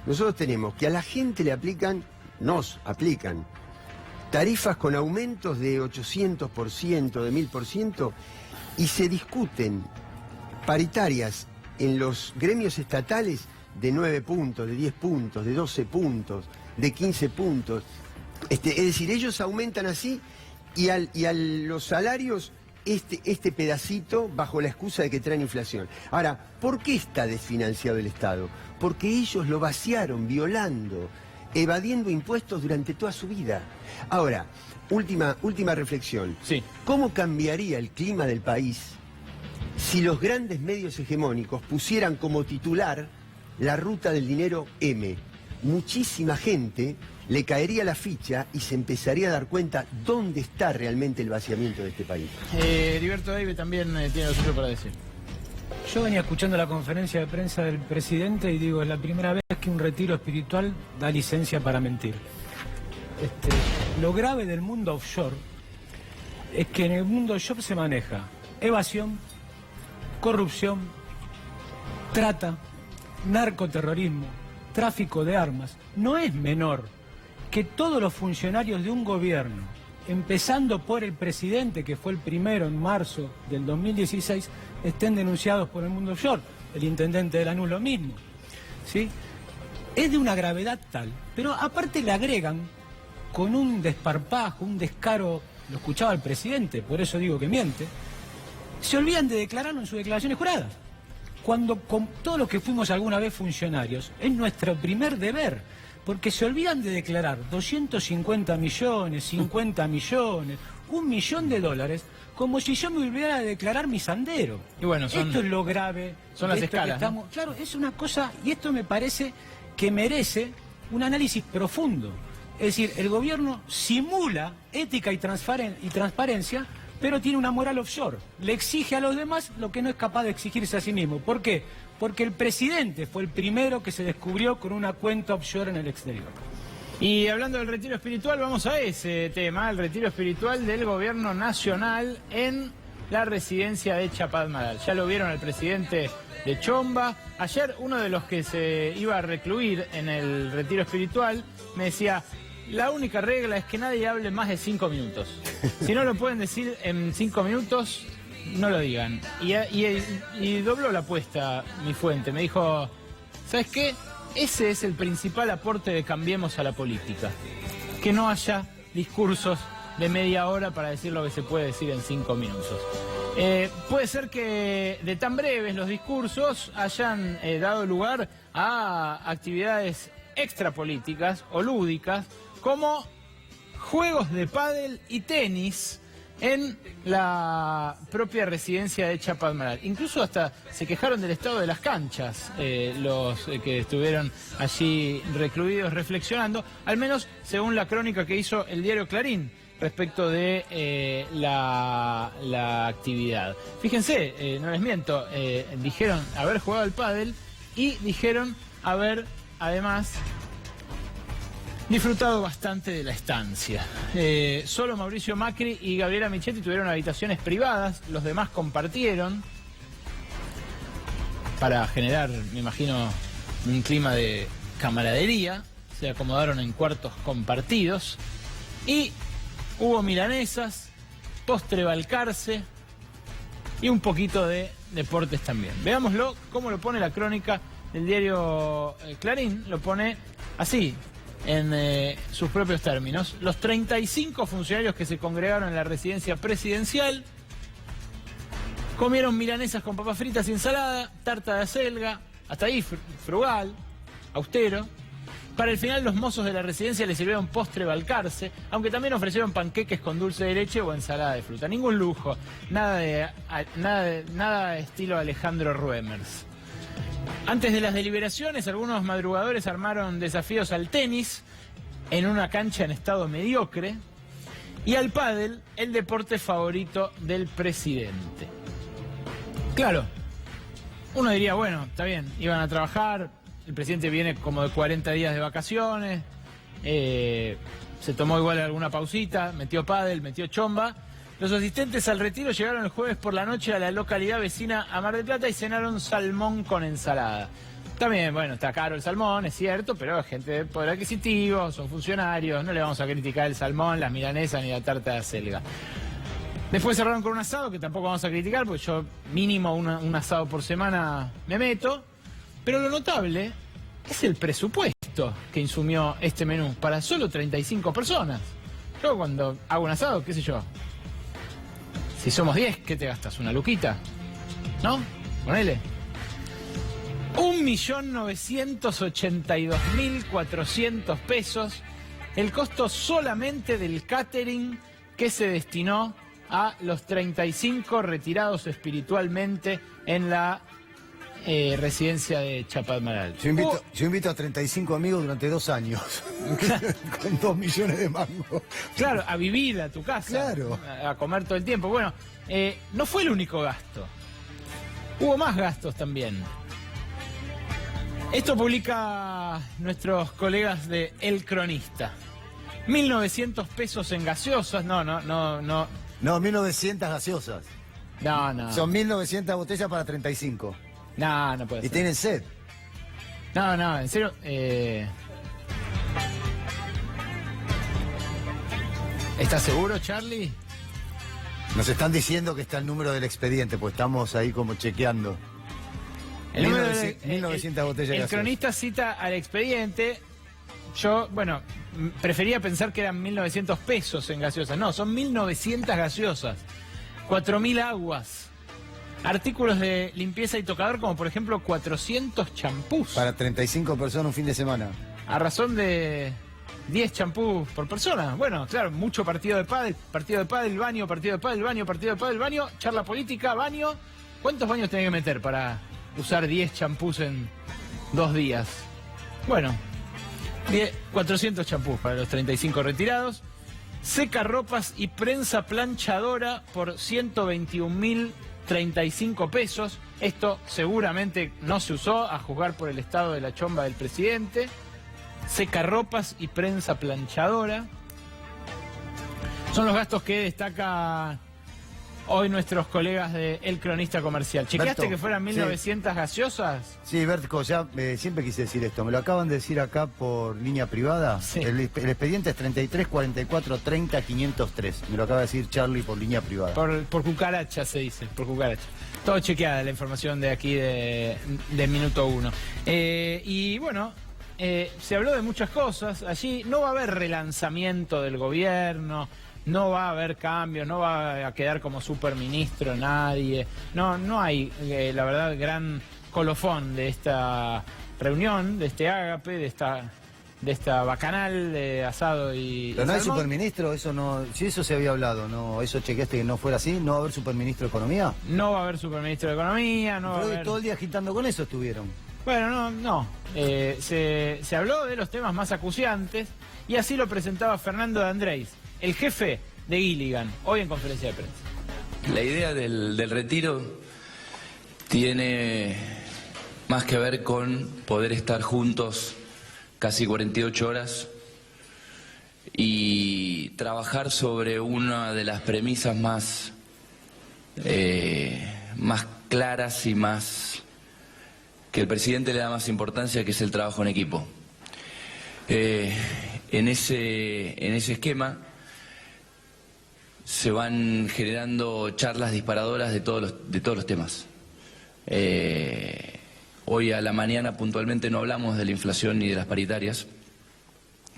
nosotros tenemos que a la gente nos aplican tarifas con aumentos de 800%, de 1000%, y se discuten paritarias en los gremios estatales de 9 puntos, de 10 puntos, de 12 puntos, de 15 puntos. Es decir, ellos aumentan así y a los salarios este pedacito bajo la excusa de que traen inflación. Ahora, ¿por qué está desfinanciado el Estado? Porque ellos lo vaciaron, violando, evadiendo impuestos durante toda su vida. Ahora, última reflexión. Sí. ¿Cómo cambiaría el clima del país si los grandes medios hegemónicos pusieran como titular la ruta del dinero M? Muchísima gente le caería la ficha y se empezaría a dar cuenta dónde está realmente el vaciamiento de este país. Heriberto David también tiene lo suyo para decir. Yo venía escuchando la conferencia de prensa del presidente y digo, es la primera vez que un retiro espiritual da licencia para mentir. Lo grave del mundo offshore es que en el mundo offshore se maneja evasión, corrupción, trata, narcoterrorismo, tráfico de armas. No es menor que todos los funcionarios de un gobierno, empezando por el presidente, que fue el primero en marzo del 2016, estén denunciados por el mundo offshore. El intendente de Lanús lo mismo, ¿sí? Es de una gravedad tal, pero aparte le agregan con un desparpajo, un descaro, lo escuchaba el presidente, por eso digo que miente, se olvidan de declararlo en sus declaraciones juradas. Cuando con todos los que fuimos alguna vez funcionarios, es nuestro primer deber. Porque se olvidan de declarar 250 millones, 50 millones, $1 millón, como si yo me olvidara de declarar mi sandero. Y bueno, esto es lo grave. Son las escalas, ¿no? Claro, es una cosa, y esto me parece que merece un análisis profundo. Es decir, el gobierno simula ética y transparencia, pero tiene una moral offshore. Le exige a los demás lo que no es capaz de exigirse a sí mismo. ¿Por qué? Porque el presidente fue el primero que se descubrió con una cuenta offshore en el exterior. Y hablando del retiro espiritual, vamos a ese tema, el retiro espiritual del gobierno nacional en la residencia de Chapadmalal. Ya lo vieron al presidente de Chomba. Ayer uno de los que se iba a recluir en el retiro espiritual me decía, la única regla es que nadie hable más de 5 minutos. Si no lo pueden decir en 5 minutos, no lo digan. Y dobló la apuesta mi fuente. Me dijo, ¿sabes qué? Ese es el principal aporte de Cambiemos a la política. Que no haya discursos de media hora para decir lo que se puede decir en 5 minutos. Puede ser que de tan breves los discursos hayan dado lugar a actividades extrapolíticas o lúdicas, como juegos de pádel y tenis en la propia residencia de Chapadmalal. Incluso hasta se quejaron del estado de las canchas los que estuvieron allí recluidos reflexionando, al menos según la crónica que hizo el diario Clarín respecto de la actividad. Fíjense, no les miento, dijeron haber jugado al pádel y dijeron haber además disfrutado bastante de la estancia. Solo Mauricio Macri y Gabriela Michetti tuvieron habitaciones privadas, los demás compartieron para generar, me imagino, un clima de camaradería. Se acomodaron en cuartos compartidos y hubo milanesas, postre Balcarce y un poquito de deportes también. Veámoslo, cómo lo pone la crónica del diario Clarín. Lo pone así, en sus propios términos. Los 35 funcionarios que se congregaron en la residencia presidencial comieron milanesas con papas fritas y ensalada, tarta de acelga, hasta ahí frugal, austero. Para el final los mozos de la residencia les sirvieron postre Balcarce, aunque también ofrecieron panqueques con dulce de leche o ensalada de fruta. Ningún lujo, nada estilo Alejandro Ruemers. Antes de las deliberaciones, algunos madrugadores armaron desafíos al tenis en una cancha en estado mediocre y al pádel, el deporte favorito del presidente. Claro, uno diría, bueno, está bien, iban a trabajar, el presidente viene como de 40 días de vacaciones, se tomó igual alguna pausita, metió pádel, metió chomba. Los asistentes al retiro llegaron el jueves por la noche a la localidad vecina a Mar del Plata y cenaron salmón con ensalada. También, bueno, está caro el salmón, es cierto, pero es gente de poder adquisitivo, son funcionarios, no le vamos a criticar el salmón, las milanesas ni la tarta de acelga. Después cerraron con un asado, que tampoco vamos a criticar, porque yo mínimo un asado por semana me meto. Pero lo notable es el presupuesto que insumió este menú para solo 35 personas. Yo cuando hago un asado, qué sé yo, Si somos 10, ¿qué te gastas? ¿Una luquita? ¿No? Ponele. 1.982.400 pesos el costo solamente del catering que se destinó a los 35 retirados espiritualmente en la residencia de Chapadmalal. Yo invito a 35 amigos durante 2 años, con 2 millones de mangos. Claro, a vivir a tu casa, claro, a comer todo el tiempo. Bueno, no fue el único gasto. Hubo más gastos también. Esto publica nuestros colegas de El Cronista. 1.900 pesos en gaseosas. No, 1.900 gaseosas. No. Son 1.900 botellas para 35. No puede ser. Y tienen sed. No, en serio. ¿Estás seguro, Charlie? Nos están diciendo que está el número del expediente, pues estamos ahí como chequeando. 1.900 botellas. El cronista cita al expediente. Yo, bueno, prefería pensar que eran 1.900 pesos en gaseosas. No, son 1.900 gaseosas. 4.000 aguas. Artículos de limpieza y tocador, como por ejemplo 400 champús. Para 35 personas un fin de semana. A razón de 10 champús por persona. Bueno, claro, mucho partido de pádel, baño, partido de pádel, baño, charla política, baño. ¿Cuántos baños tenés que meter para usar 10 champús en 2 días? Bueno, 400 champús para los 35 retirados. Secarropas y prensa planchadora por 121.035 pesos. Esto seguramente no se usó, a juzgar por el estado de la chomba del presidente. Secarropas y prensa planchadora son los gastos que destaca hoy nuestros colegas de El Cronista Comercial. ¿Chequeaste Berto, que fueran 1.900 gaseosas? Sí, Bertco, ya siempre quise decir esto. Me lo acaban de decir acá por línea privada. Sí. El expediente es 33 44 30 503. Me lo acaba de decir Charlie por línea privada. Por cucaracha se dice, por cucaracha. Todo chequeada la información de aquí de Minuto 1. Y bueno, se habló de muchas cosas. Allí no va a haber relanzamiento del gobierno. No va a haber cambio, no va a quedar como superministro nadie. No hay, la verdad, gran colofón de esta reunión, de este ágape, de esta bacanal de asado y Pero no hay salmón. superministro, eso no. Si eso se había hablado, no, eso chequeaste que no fuera así, no va a haber superministro de Economía. No va a haber superministro de Economía, no va a Pero haber... todo el día agitando con eso estuvieron. Bueno, no. Se habló de los temas más acuciantes y así lo presentaba Fernando de Andrés, el jefe de Gilligan, hoy en conferencia de prensa. La idea del retiro tiene más que ver con poder estar juntos casi 48 horas y trabajar sobre una de las premisas más claras y más que el presidente le da más importancia, que es el trabajo en equipo. En ese esquema se van generando charlas disparadoras de todos los temas. Hoy a la mañana puntualmente no hablamos de la inflación ni de las paritarias,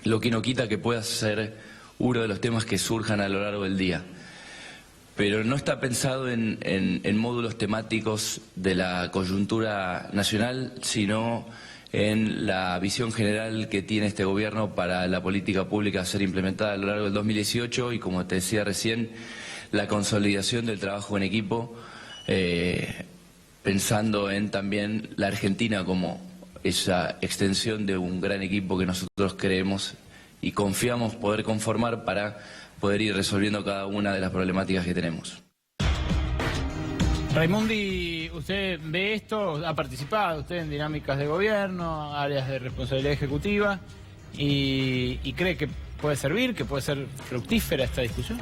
lo que no quita que pueda ser uno de los temas que surjan a lo largo del día. Pero no está pensado en módulos temáticos de la coyuntura nacional, sino en la visión general que tiene este gobierno para la política pública a ser implementada a lo largo del 2018 y, como te decía recién, la consolidación del trabajo en equipo, pensando en también la Argentina como esa extensión de un gran equipo que nosotros creemos y confiamos poder conformar para poder ir resolviendo cada una de las problemáticas que tenemos. Raimundi, ¿usted ve esto? ¿Ha participado usted en dinámicas de gobierno, áreas de responsabilidad ejecutiva? ¿Y cree que puede servir, que puede ser fructífera esta discusión?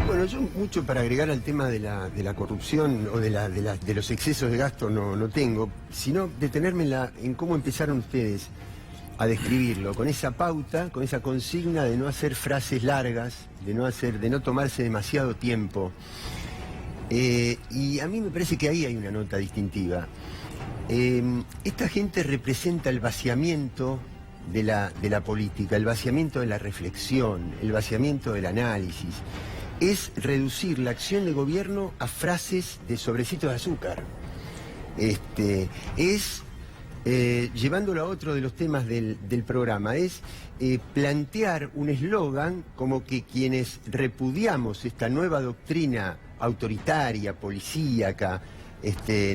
Bueno, yo mucho para agregar al tema de la corrupción o de los excesos de gasto no tengo, sino detenerme en cómo empezaron ustedes a describirlo, con esa pauta, con esa consigna de no hacer frases largas, de no tomarse demasiado tiempo. Y a mí me parece que ahí hay una nota distintiva. Esta gente representa el vaciamiento de la política, el vaciamiento de la reflexión, el vaciamiento del análisis. es reducir la acción de gobierno a frases de sobrecitos de azúcar. Llevándolo a otro de los temas del programa, es plantear un eslogan como que quienes repudiamos esta nueva doctrina autoritaria, policíaca,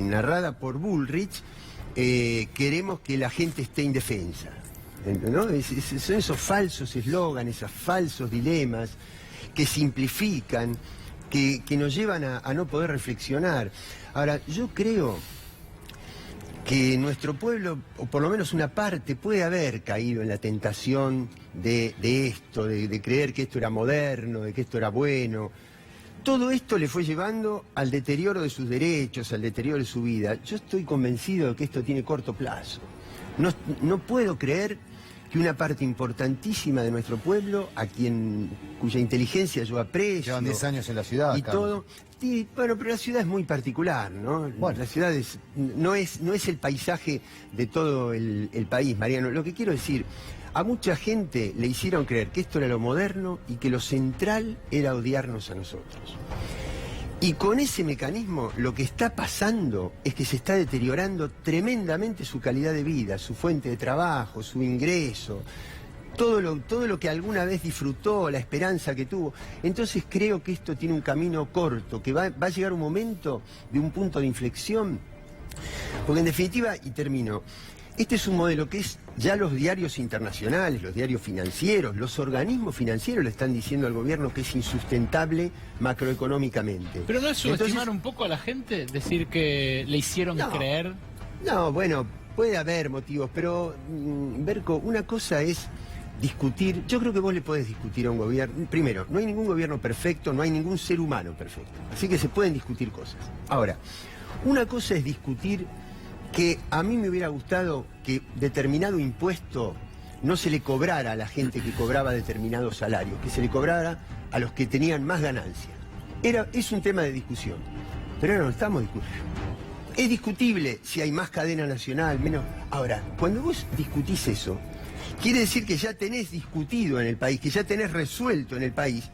narrada por Bullrich, queremos que la gente esté indefensa, ¿no? Son esos falsos eslóganes, esos falsos dilemas que simplifican, que nos llevan a no poder reflexionar. Ahora, yo creo que nuestro pueblo, o por lo menos una parte, puede haber caído en la tentación de esto, de creer que esto era moderno, de que esto era bueno. Todo esto le fue llevando al deterioro de sus derechos, al deterioro de su vida. Yo estoy convencido de que esto tiene corto plazo. No puedo creer que una parte importantísima de nuestro pueblo, cuya inteligencia yo aprecio... Llevan 10 años en la ciudad, y Carlos. todo. Sí, bueno, pero la ciudad es muy particular, ¿no? Bueno. La ciudad no es el paisaje de todo el país, Mariano. Lo que quiero decir, a mucha gente le hicieron creer que esto era lo moderno y que lo central era odiarnos a nosotros. Y con ese mecanismo lo que está pasando es que se está deteriorando tremendamente su calidad de vida, su fuente de trabajo, su ingreso, todo lo que alguna vez disfrutó, la esperanza que tuvo. Entonces creo que esto tiene un camino corto, que va a llegar un momento de un punto de inflexión, porque en definitiva, y termino, este es un modelo que es ya los diarios internacionales, los diarios financieros, los organismos financieros le están diciendo al gobierno que es insustentable macroeconómicamente. Pero no es subestimar Entonces, un poco a la gente, decir que le hicieron creer. No, bueno, puede haber motivos, pero, Berco, una cosa es discutir. Yo creo que vos le podés discutir a un gobierno. Primero, no hay ningún gobierno perfecto, no hay ningún ser humano perfecto. Así que se pueden discutir cosas. Ahora, una cosa es discutir que a mí me hubiera gustado que determinado impuesto no se le cobrara a la gente que cobraba determinado salario, que se le cobrara a los que tenían más ganancia. Es un tema de discusión, pero ahora no estamos discutiendo. Es discutible si hay más cadena nacional, menos. Ahora, cuando vos discutís eso, quiere decir que ya tenés discutido en el país, que ya tenés resuelto en el país,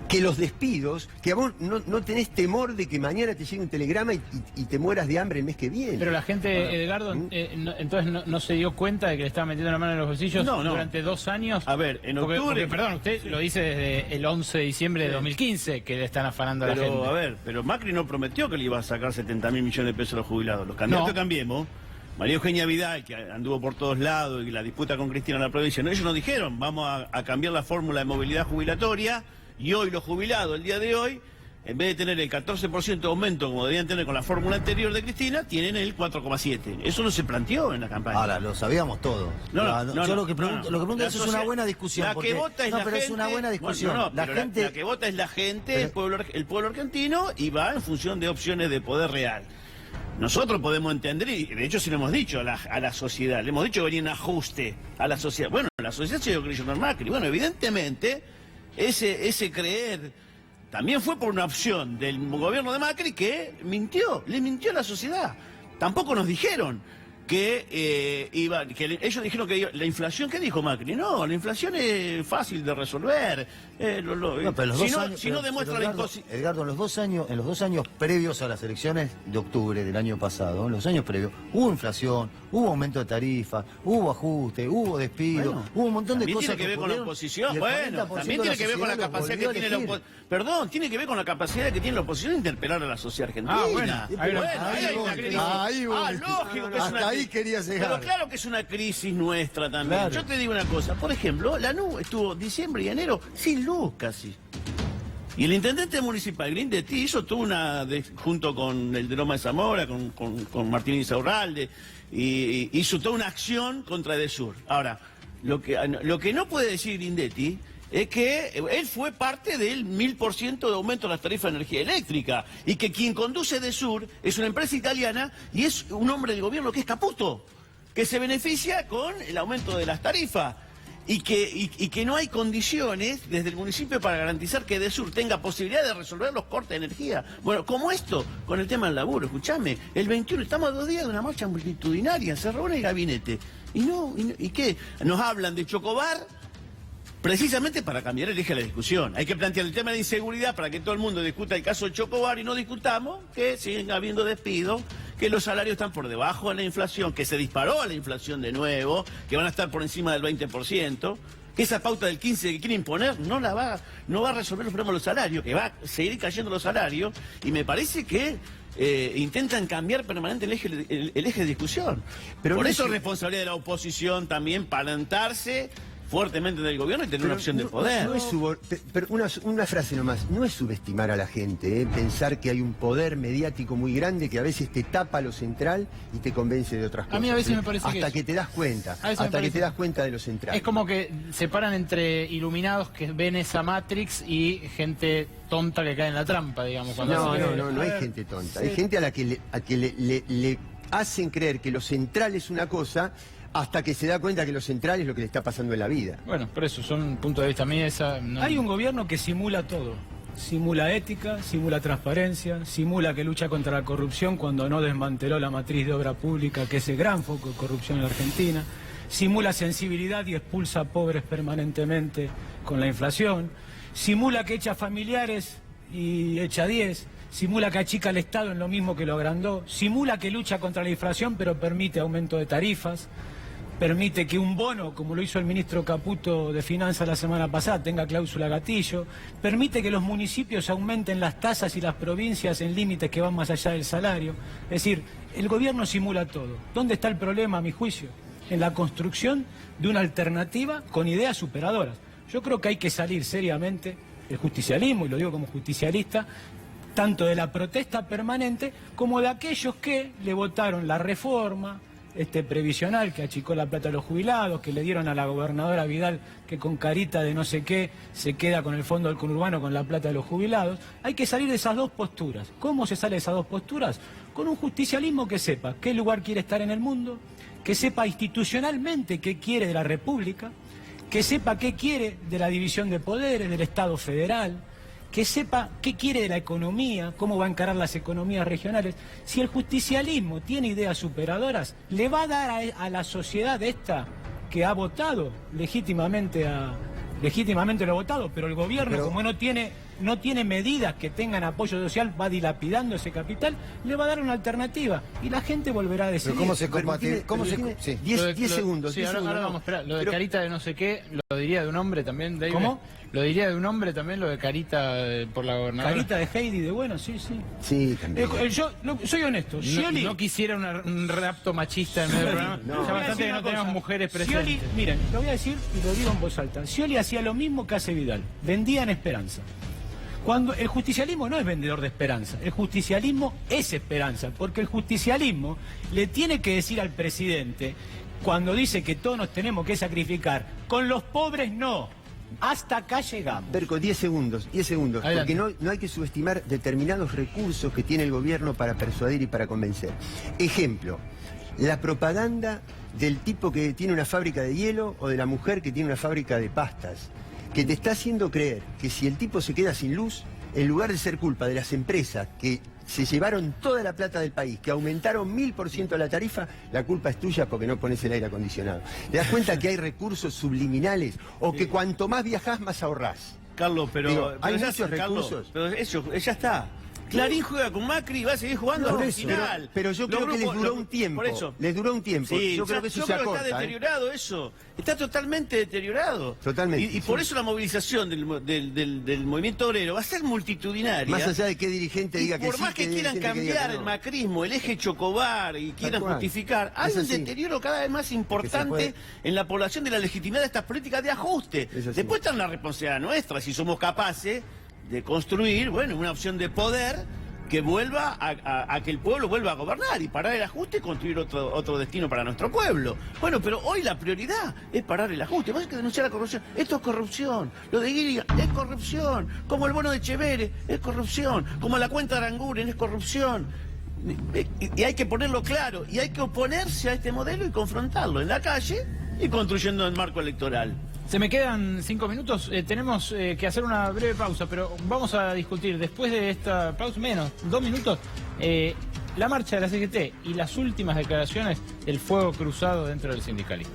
que los despidos, que a vos no tenés temor de que mañana te llegue un telegrama y te mueras de hambre el mes que viene. Pero la gente, Edgardo, entonces no se dio cuenta de que le estaba metiendo la mano en los bolsillos durante 2 años. A ver, en octubre... Porque, perdón, usted lo dice desde el 11 de diciembre de 2015 que le están afanando a la gente. A ver, pero Macri no prometió que le iba a sacar 70.000 millones de pesos a los jubilados. Los candidatos que Cambiemos, María Eugenia Vidal, que anduvo por todos lados y la disputa con Cristina en la provincia, ellos nos dijeron, vamos a cambiar la fórmula de movilidad jubilatoria. Y hoy los jubilados, el día de hoy, en vez de tener el 14% de aumento como debían tener con la fórmula anterior de Cristina, tienen el 4,7%. Eso no se planteó en la campaña. Ahora, lo sabíamos todos. Yo lo que pregunto es una buena discusión. La que vota es la gente. Es una buena discusión. La que vota es la gente, el pueblo argentino, y va en función de opciones de poder real. Nosotros podemos entender, y de hecho sí lo hemos dicho a la sociedad, le hemos dicho que venía un ajuste a la sociedad. Bueno, la sociedad se dio creyendo en Macri. Bueno, evidentemente... Ese creer también fue por una opción del gobierno de Macri que le mintió a la sociedad. Tampoco nos dijeron que ellos dijeron que la inflación, ¿qué dijo Macri? No, la inflación es fácil de resolver. Pero si no demuestra la imposibilidad. Edgardo, en los 2 años previos a las elecciones de octubre del año pasado, en los años previos, hubo inflación, hubo aumento de tarifas, hubo ajuste, hubo despido, hubo un montón de cosas que ver con la oposición. Bueno, también tiene que ver con la capacidad que tiene la oposición. Perdón, tiene que ver con la capacidad que tiene la oposición de interpelar a la sociedad argentina. Ahí lógico que es una crisis. Quería llegar. Pero claro que es una crisis nuestra también. Claro. Yo te digo una cosa, por ejemplo, Lanús estuvo diciembre y enero sin luz casi. Y el intendente municipal, Grindetti, hizo toda junto con el de Loma de Zamora, con Martín Insaurralde, y hizo toda una acción contra Edesur. Ahora, lo que no puede decir Grindetti es que él fue parte del 1000% de aumento de las tarifas de energía eléctrica, y que quien conduce Edesur es una empresa italiana y es un hombre del gobierno que es Caputo, que se beneficia con el aumento de las tarifas, y que no hay condiciones desde el municipio para garantizar que Edesur tenga posibilidad de resolver los cortes de energía. Bueno, como esto, con el tema del laburo, escúchame, el 21 estamos a 2 días de una marcha multitudinaria, se reúne el gabinete, ¿y qué? Nos hablan de Chocobar, precisamente para cambiar el eje de la discusión. Hay que plantear el tema de inseguridad para que todo el mundo discuta el caso de Chocobar y no discutamos que siguen habiendo despidos, que los salarios están por debajo de la inflación, que se disparó a la inflación de nuevo, que van a estar por encima del 20%, que esa pauta del 15% que quiere imponer no va a resolver los problemas de los salarios, que va a seguir cayendo los salarios, y me parece que intentan cambiar permanentemente el eje de discusión. Pero por eso es responsabilidad de la oposición también plantarse fuertemente del gobierno y tener una opción de poder. Pero una frase nomás, no es subestimar a la gente, pensar que hay un poder mediático muy grande que a veces te tapa lo central y te convence de otras cosas. A mí a veces me parece hasta que te das cuenta, de lo central. Es como que separan entre iluminados que ven esa Matrix y gente tonta que cae en la trampa, digamos. No hay gente tonta, hay gente a la que le hacen creer que lo central es una cosa hasta que se da cuenta que lo central es lo que le está pasando en la vida. Bueno, por eso son puntos de vista. A mí Hay un gobierno que simula todo. Simula ética, simula transparencia, simula que lucha contra la corrupción cuando no desmanteló la matriz de obra pública, que es el gran foco de corrupción en la Argentina. Simula sensibilidad y expulsa a pobres permanentemente con la inflación. Simula que echa familiares y echa 10. Simula que achica el Estado en lo mismo que lo agrandó. Simula que lucha contra la inflación pero permite aumento de tarifas. Permite que un bono, como lo hizo el ministro Caputo de Finanzas la semana pasada, tenga cláusula gatillo. Permite que los municipios aumenten las tasas y las provincias en límites que van más allá del salario. Es decir, el gobierno simula todo. ¿Dónde está el problema, a mi juicio? En la construcción de una alternativa con ideas superadoras. Yo creo que hay que salir seriamente el justicialismo, y lo digo como justicialista, tanto de la protesta permanente como de aquellos que le votaron la reforma previsional que achicó la plata a los jubilados, que le dieron a la gobernadora Vidal que con carita de no sé qué se queda con el fondo del conurbano con la plata de los jubilados. Hay que salir de esas dos posturas. ¿Cómo se sale de esas dos posturas? Con un justicialismo que sepa qué lugar quiere estar en el mundo, que sepa institucionalmente qué quiere de la República, que sepa qué quiere de la división de poderes, del Estado federal, que sepa qué quiere de la economía, cómo va a encarar las economías regionales. Si el justicialismo tiene ideas superadoras, le va a dar a la sociedad esta que ha votado legítimamente lo ha votado, pero el gobierno, como no tiene medidas que tengan apoyo social, va dilapidando ese capital, le va a dar una alternativa y la gente volverá a decidir. ¿Pero cómo se combate? 10 segundos. Sí, ahora vamos a esperar. Lo de carita de no sé qué, lo diría de un hombre también, David. ¿Cómo? Lo diría de un hombre también, lo de carita por la gobernadora. Carita de Heidi, de bueno, sí. Sí, también. Yo soy honesto. Scioli, no quisiera un rapto machista en medio del programa. Ya bastante que no tenemos mujeres presentes. Scioli, miren, lo voy a decir y lo digo en voz alta. Scioli hacía lo mismo que hace Vidal. Vendían esperanza. Cuando el justicialismo no es vendedor de esperanza, el justicialismo es esperanza, porque el justicialismo le tiene que decir al presidente, cuando dice que todos nos tenemos que sacrificar, con los pobres no. Hasta acá llegamos. Berco, 10 segundos, Adelante. porque no hay que subestimar determinados recursos que tiene el gobierno para persuadir y para convencer. Ejemplo, la propaganda del tipo que tiene una fábrica de hielo o de la mujer que tiene una fábrica de pastas, que te está haciendo creer que si el tipo se queda sin luz, en lugar de ser culpa de las empresas que se llevaron toda la plata del país, que aumentaron 1000% la tarifa, la culpa es tuya porque no pones el aire acondicionado. ¿Te das cuenta que hay recursos subliminales o que cuanto más viajás, más ahorrás? Carlos, pero hay ya muchos recursos. Carlos, pero eso ya está. Clarín juega con Macri y va a seguir jugando hasta el final. Pero yo creo que les duró un tiempo. Por eso. Les duró un tiempo. Sí, yo creo que eso se acorta. Está deteriorado eso. Está totalmente deteriorado. Totalmente. Y por eso la movilización del movimiento obrero va a ser multitudinaria. Más allá de qué dirigente diga que sí. Por más que quieran cambiar el macrismo, el eje Chocobar y quieran justificar, hay un deterioro cada vez más importante en la población de la legitimidad de estas políticas de ajuste. Después está en la responsabilidad nuestra, si somos capaces de construir, una opción de poder que vuelva a que el pueblo vuelva a gobernar y parar el ajuste y construir otro destino para nuestro pueblo. Bueno, pero hoy la prioridad es parar el ajuste. Hay que denunciar la corrupción. Esto es corrupción. Lo de Guiriga es corrupción. Como el bono de Echeverre es corrupción. Como la cuenta de Aranguren es corrupción. Y hay que ponerlo claro. Y hay que oponerse a este modelo y confrontarlo en la calle y construyendo el marco electoral. Se me quedan 5 minutos, tenemos que hacer una breve pausa, pero vamos a discutir después de esta pausa, menos 2 minutos, la marcha de la CGT y las últimas declaraciones del fuego cruzado dentro del sindicalismo.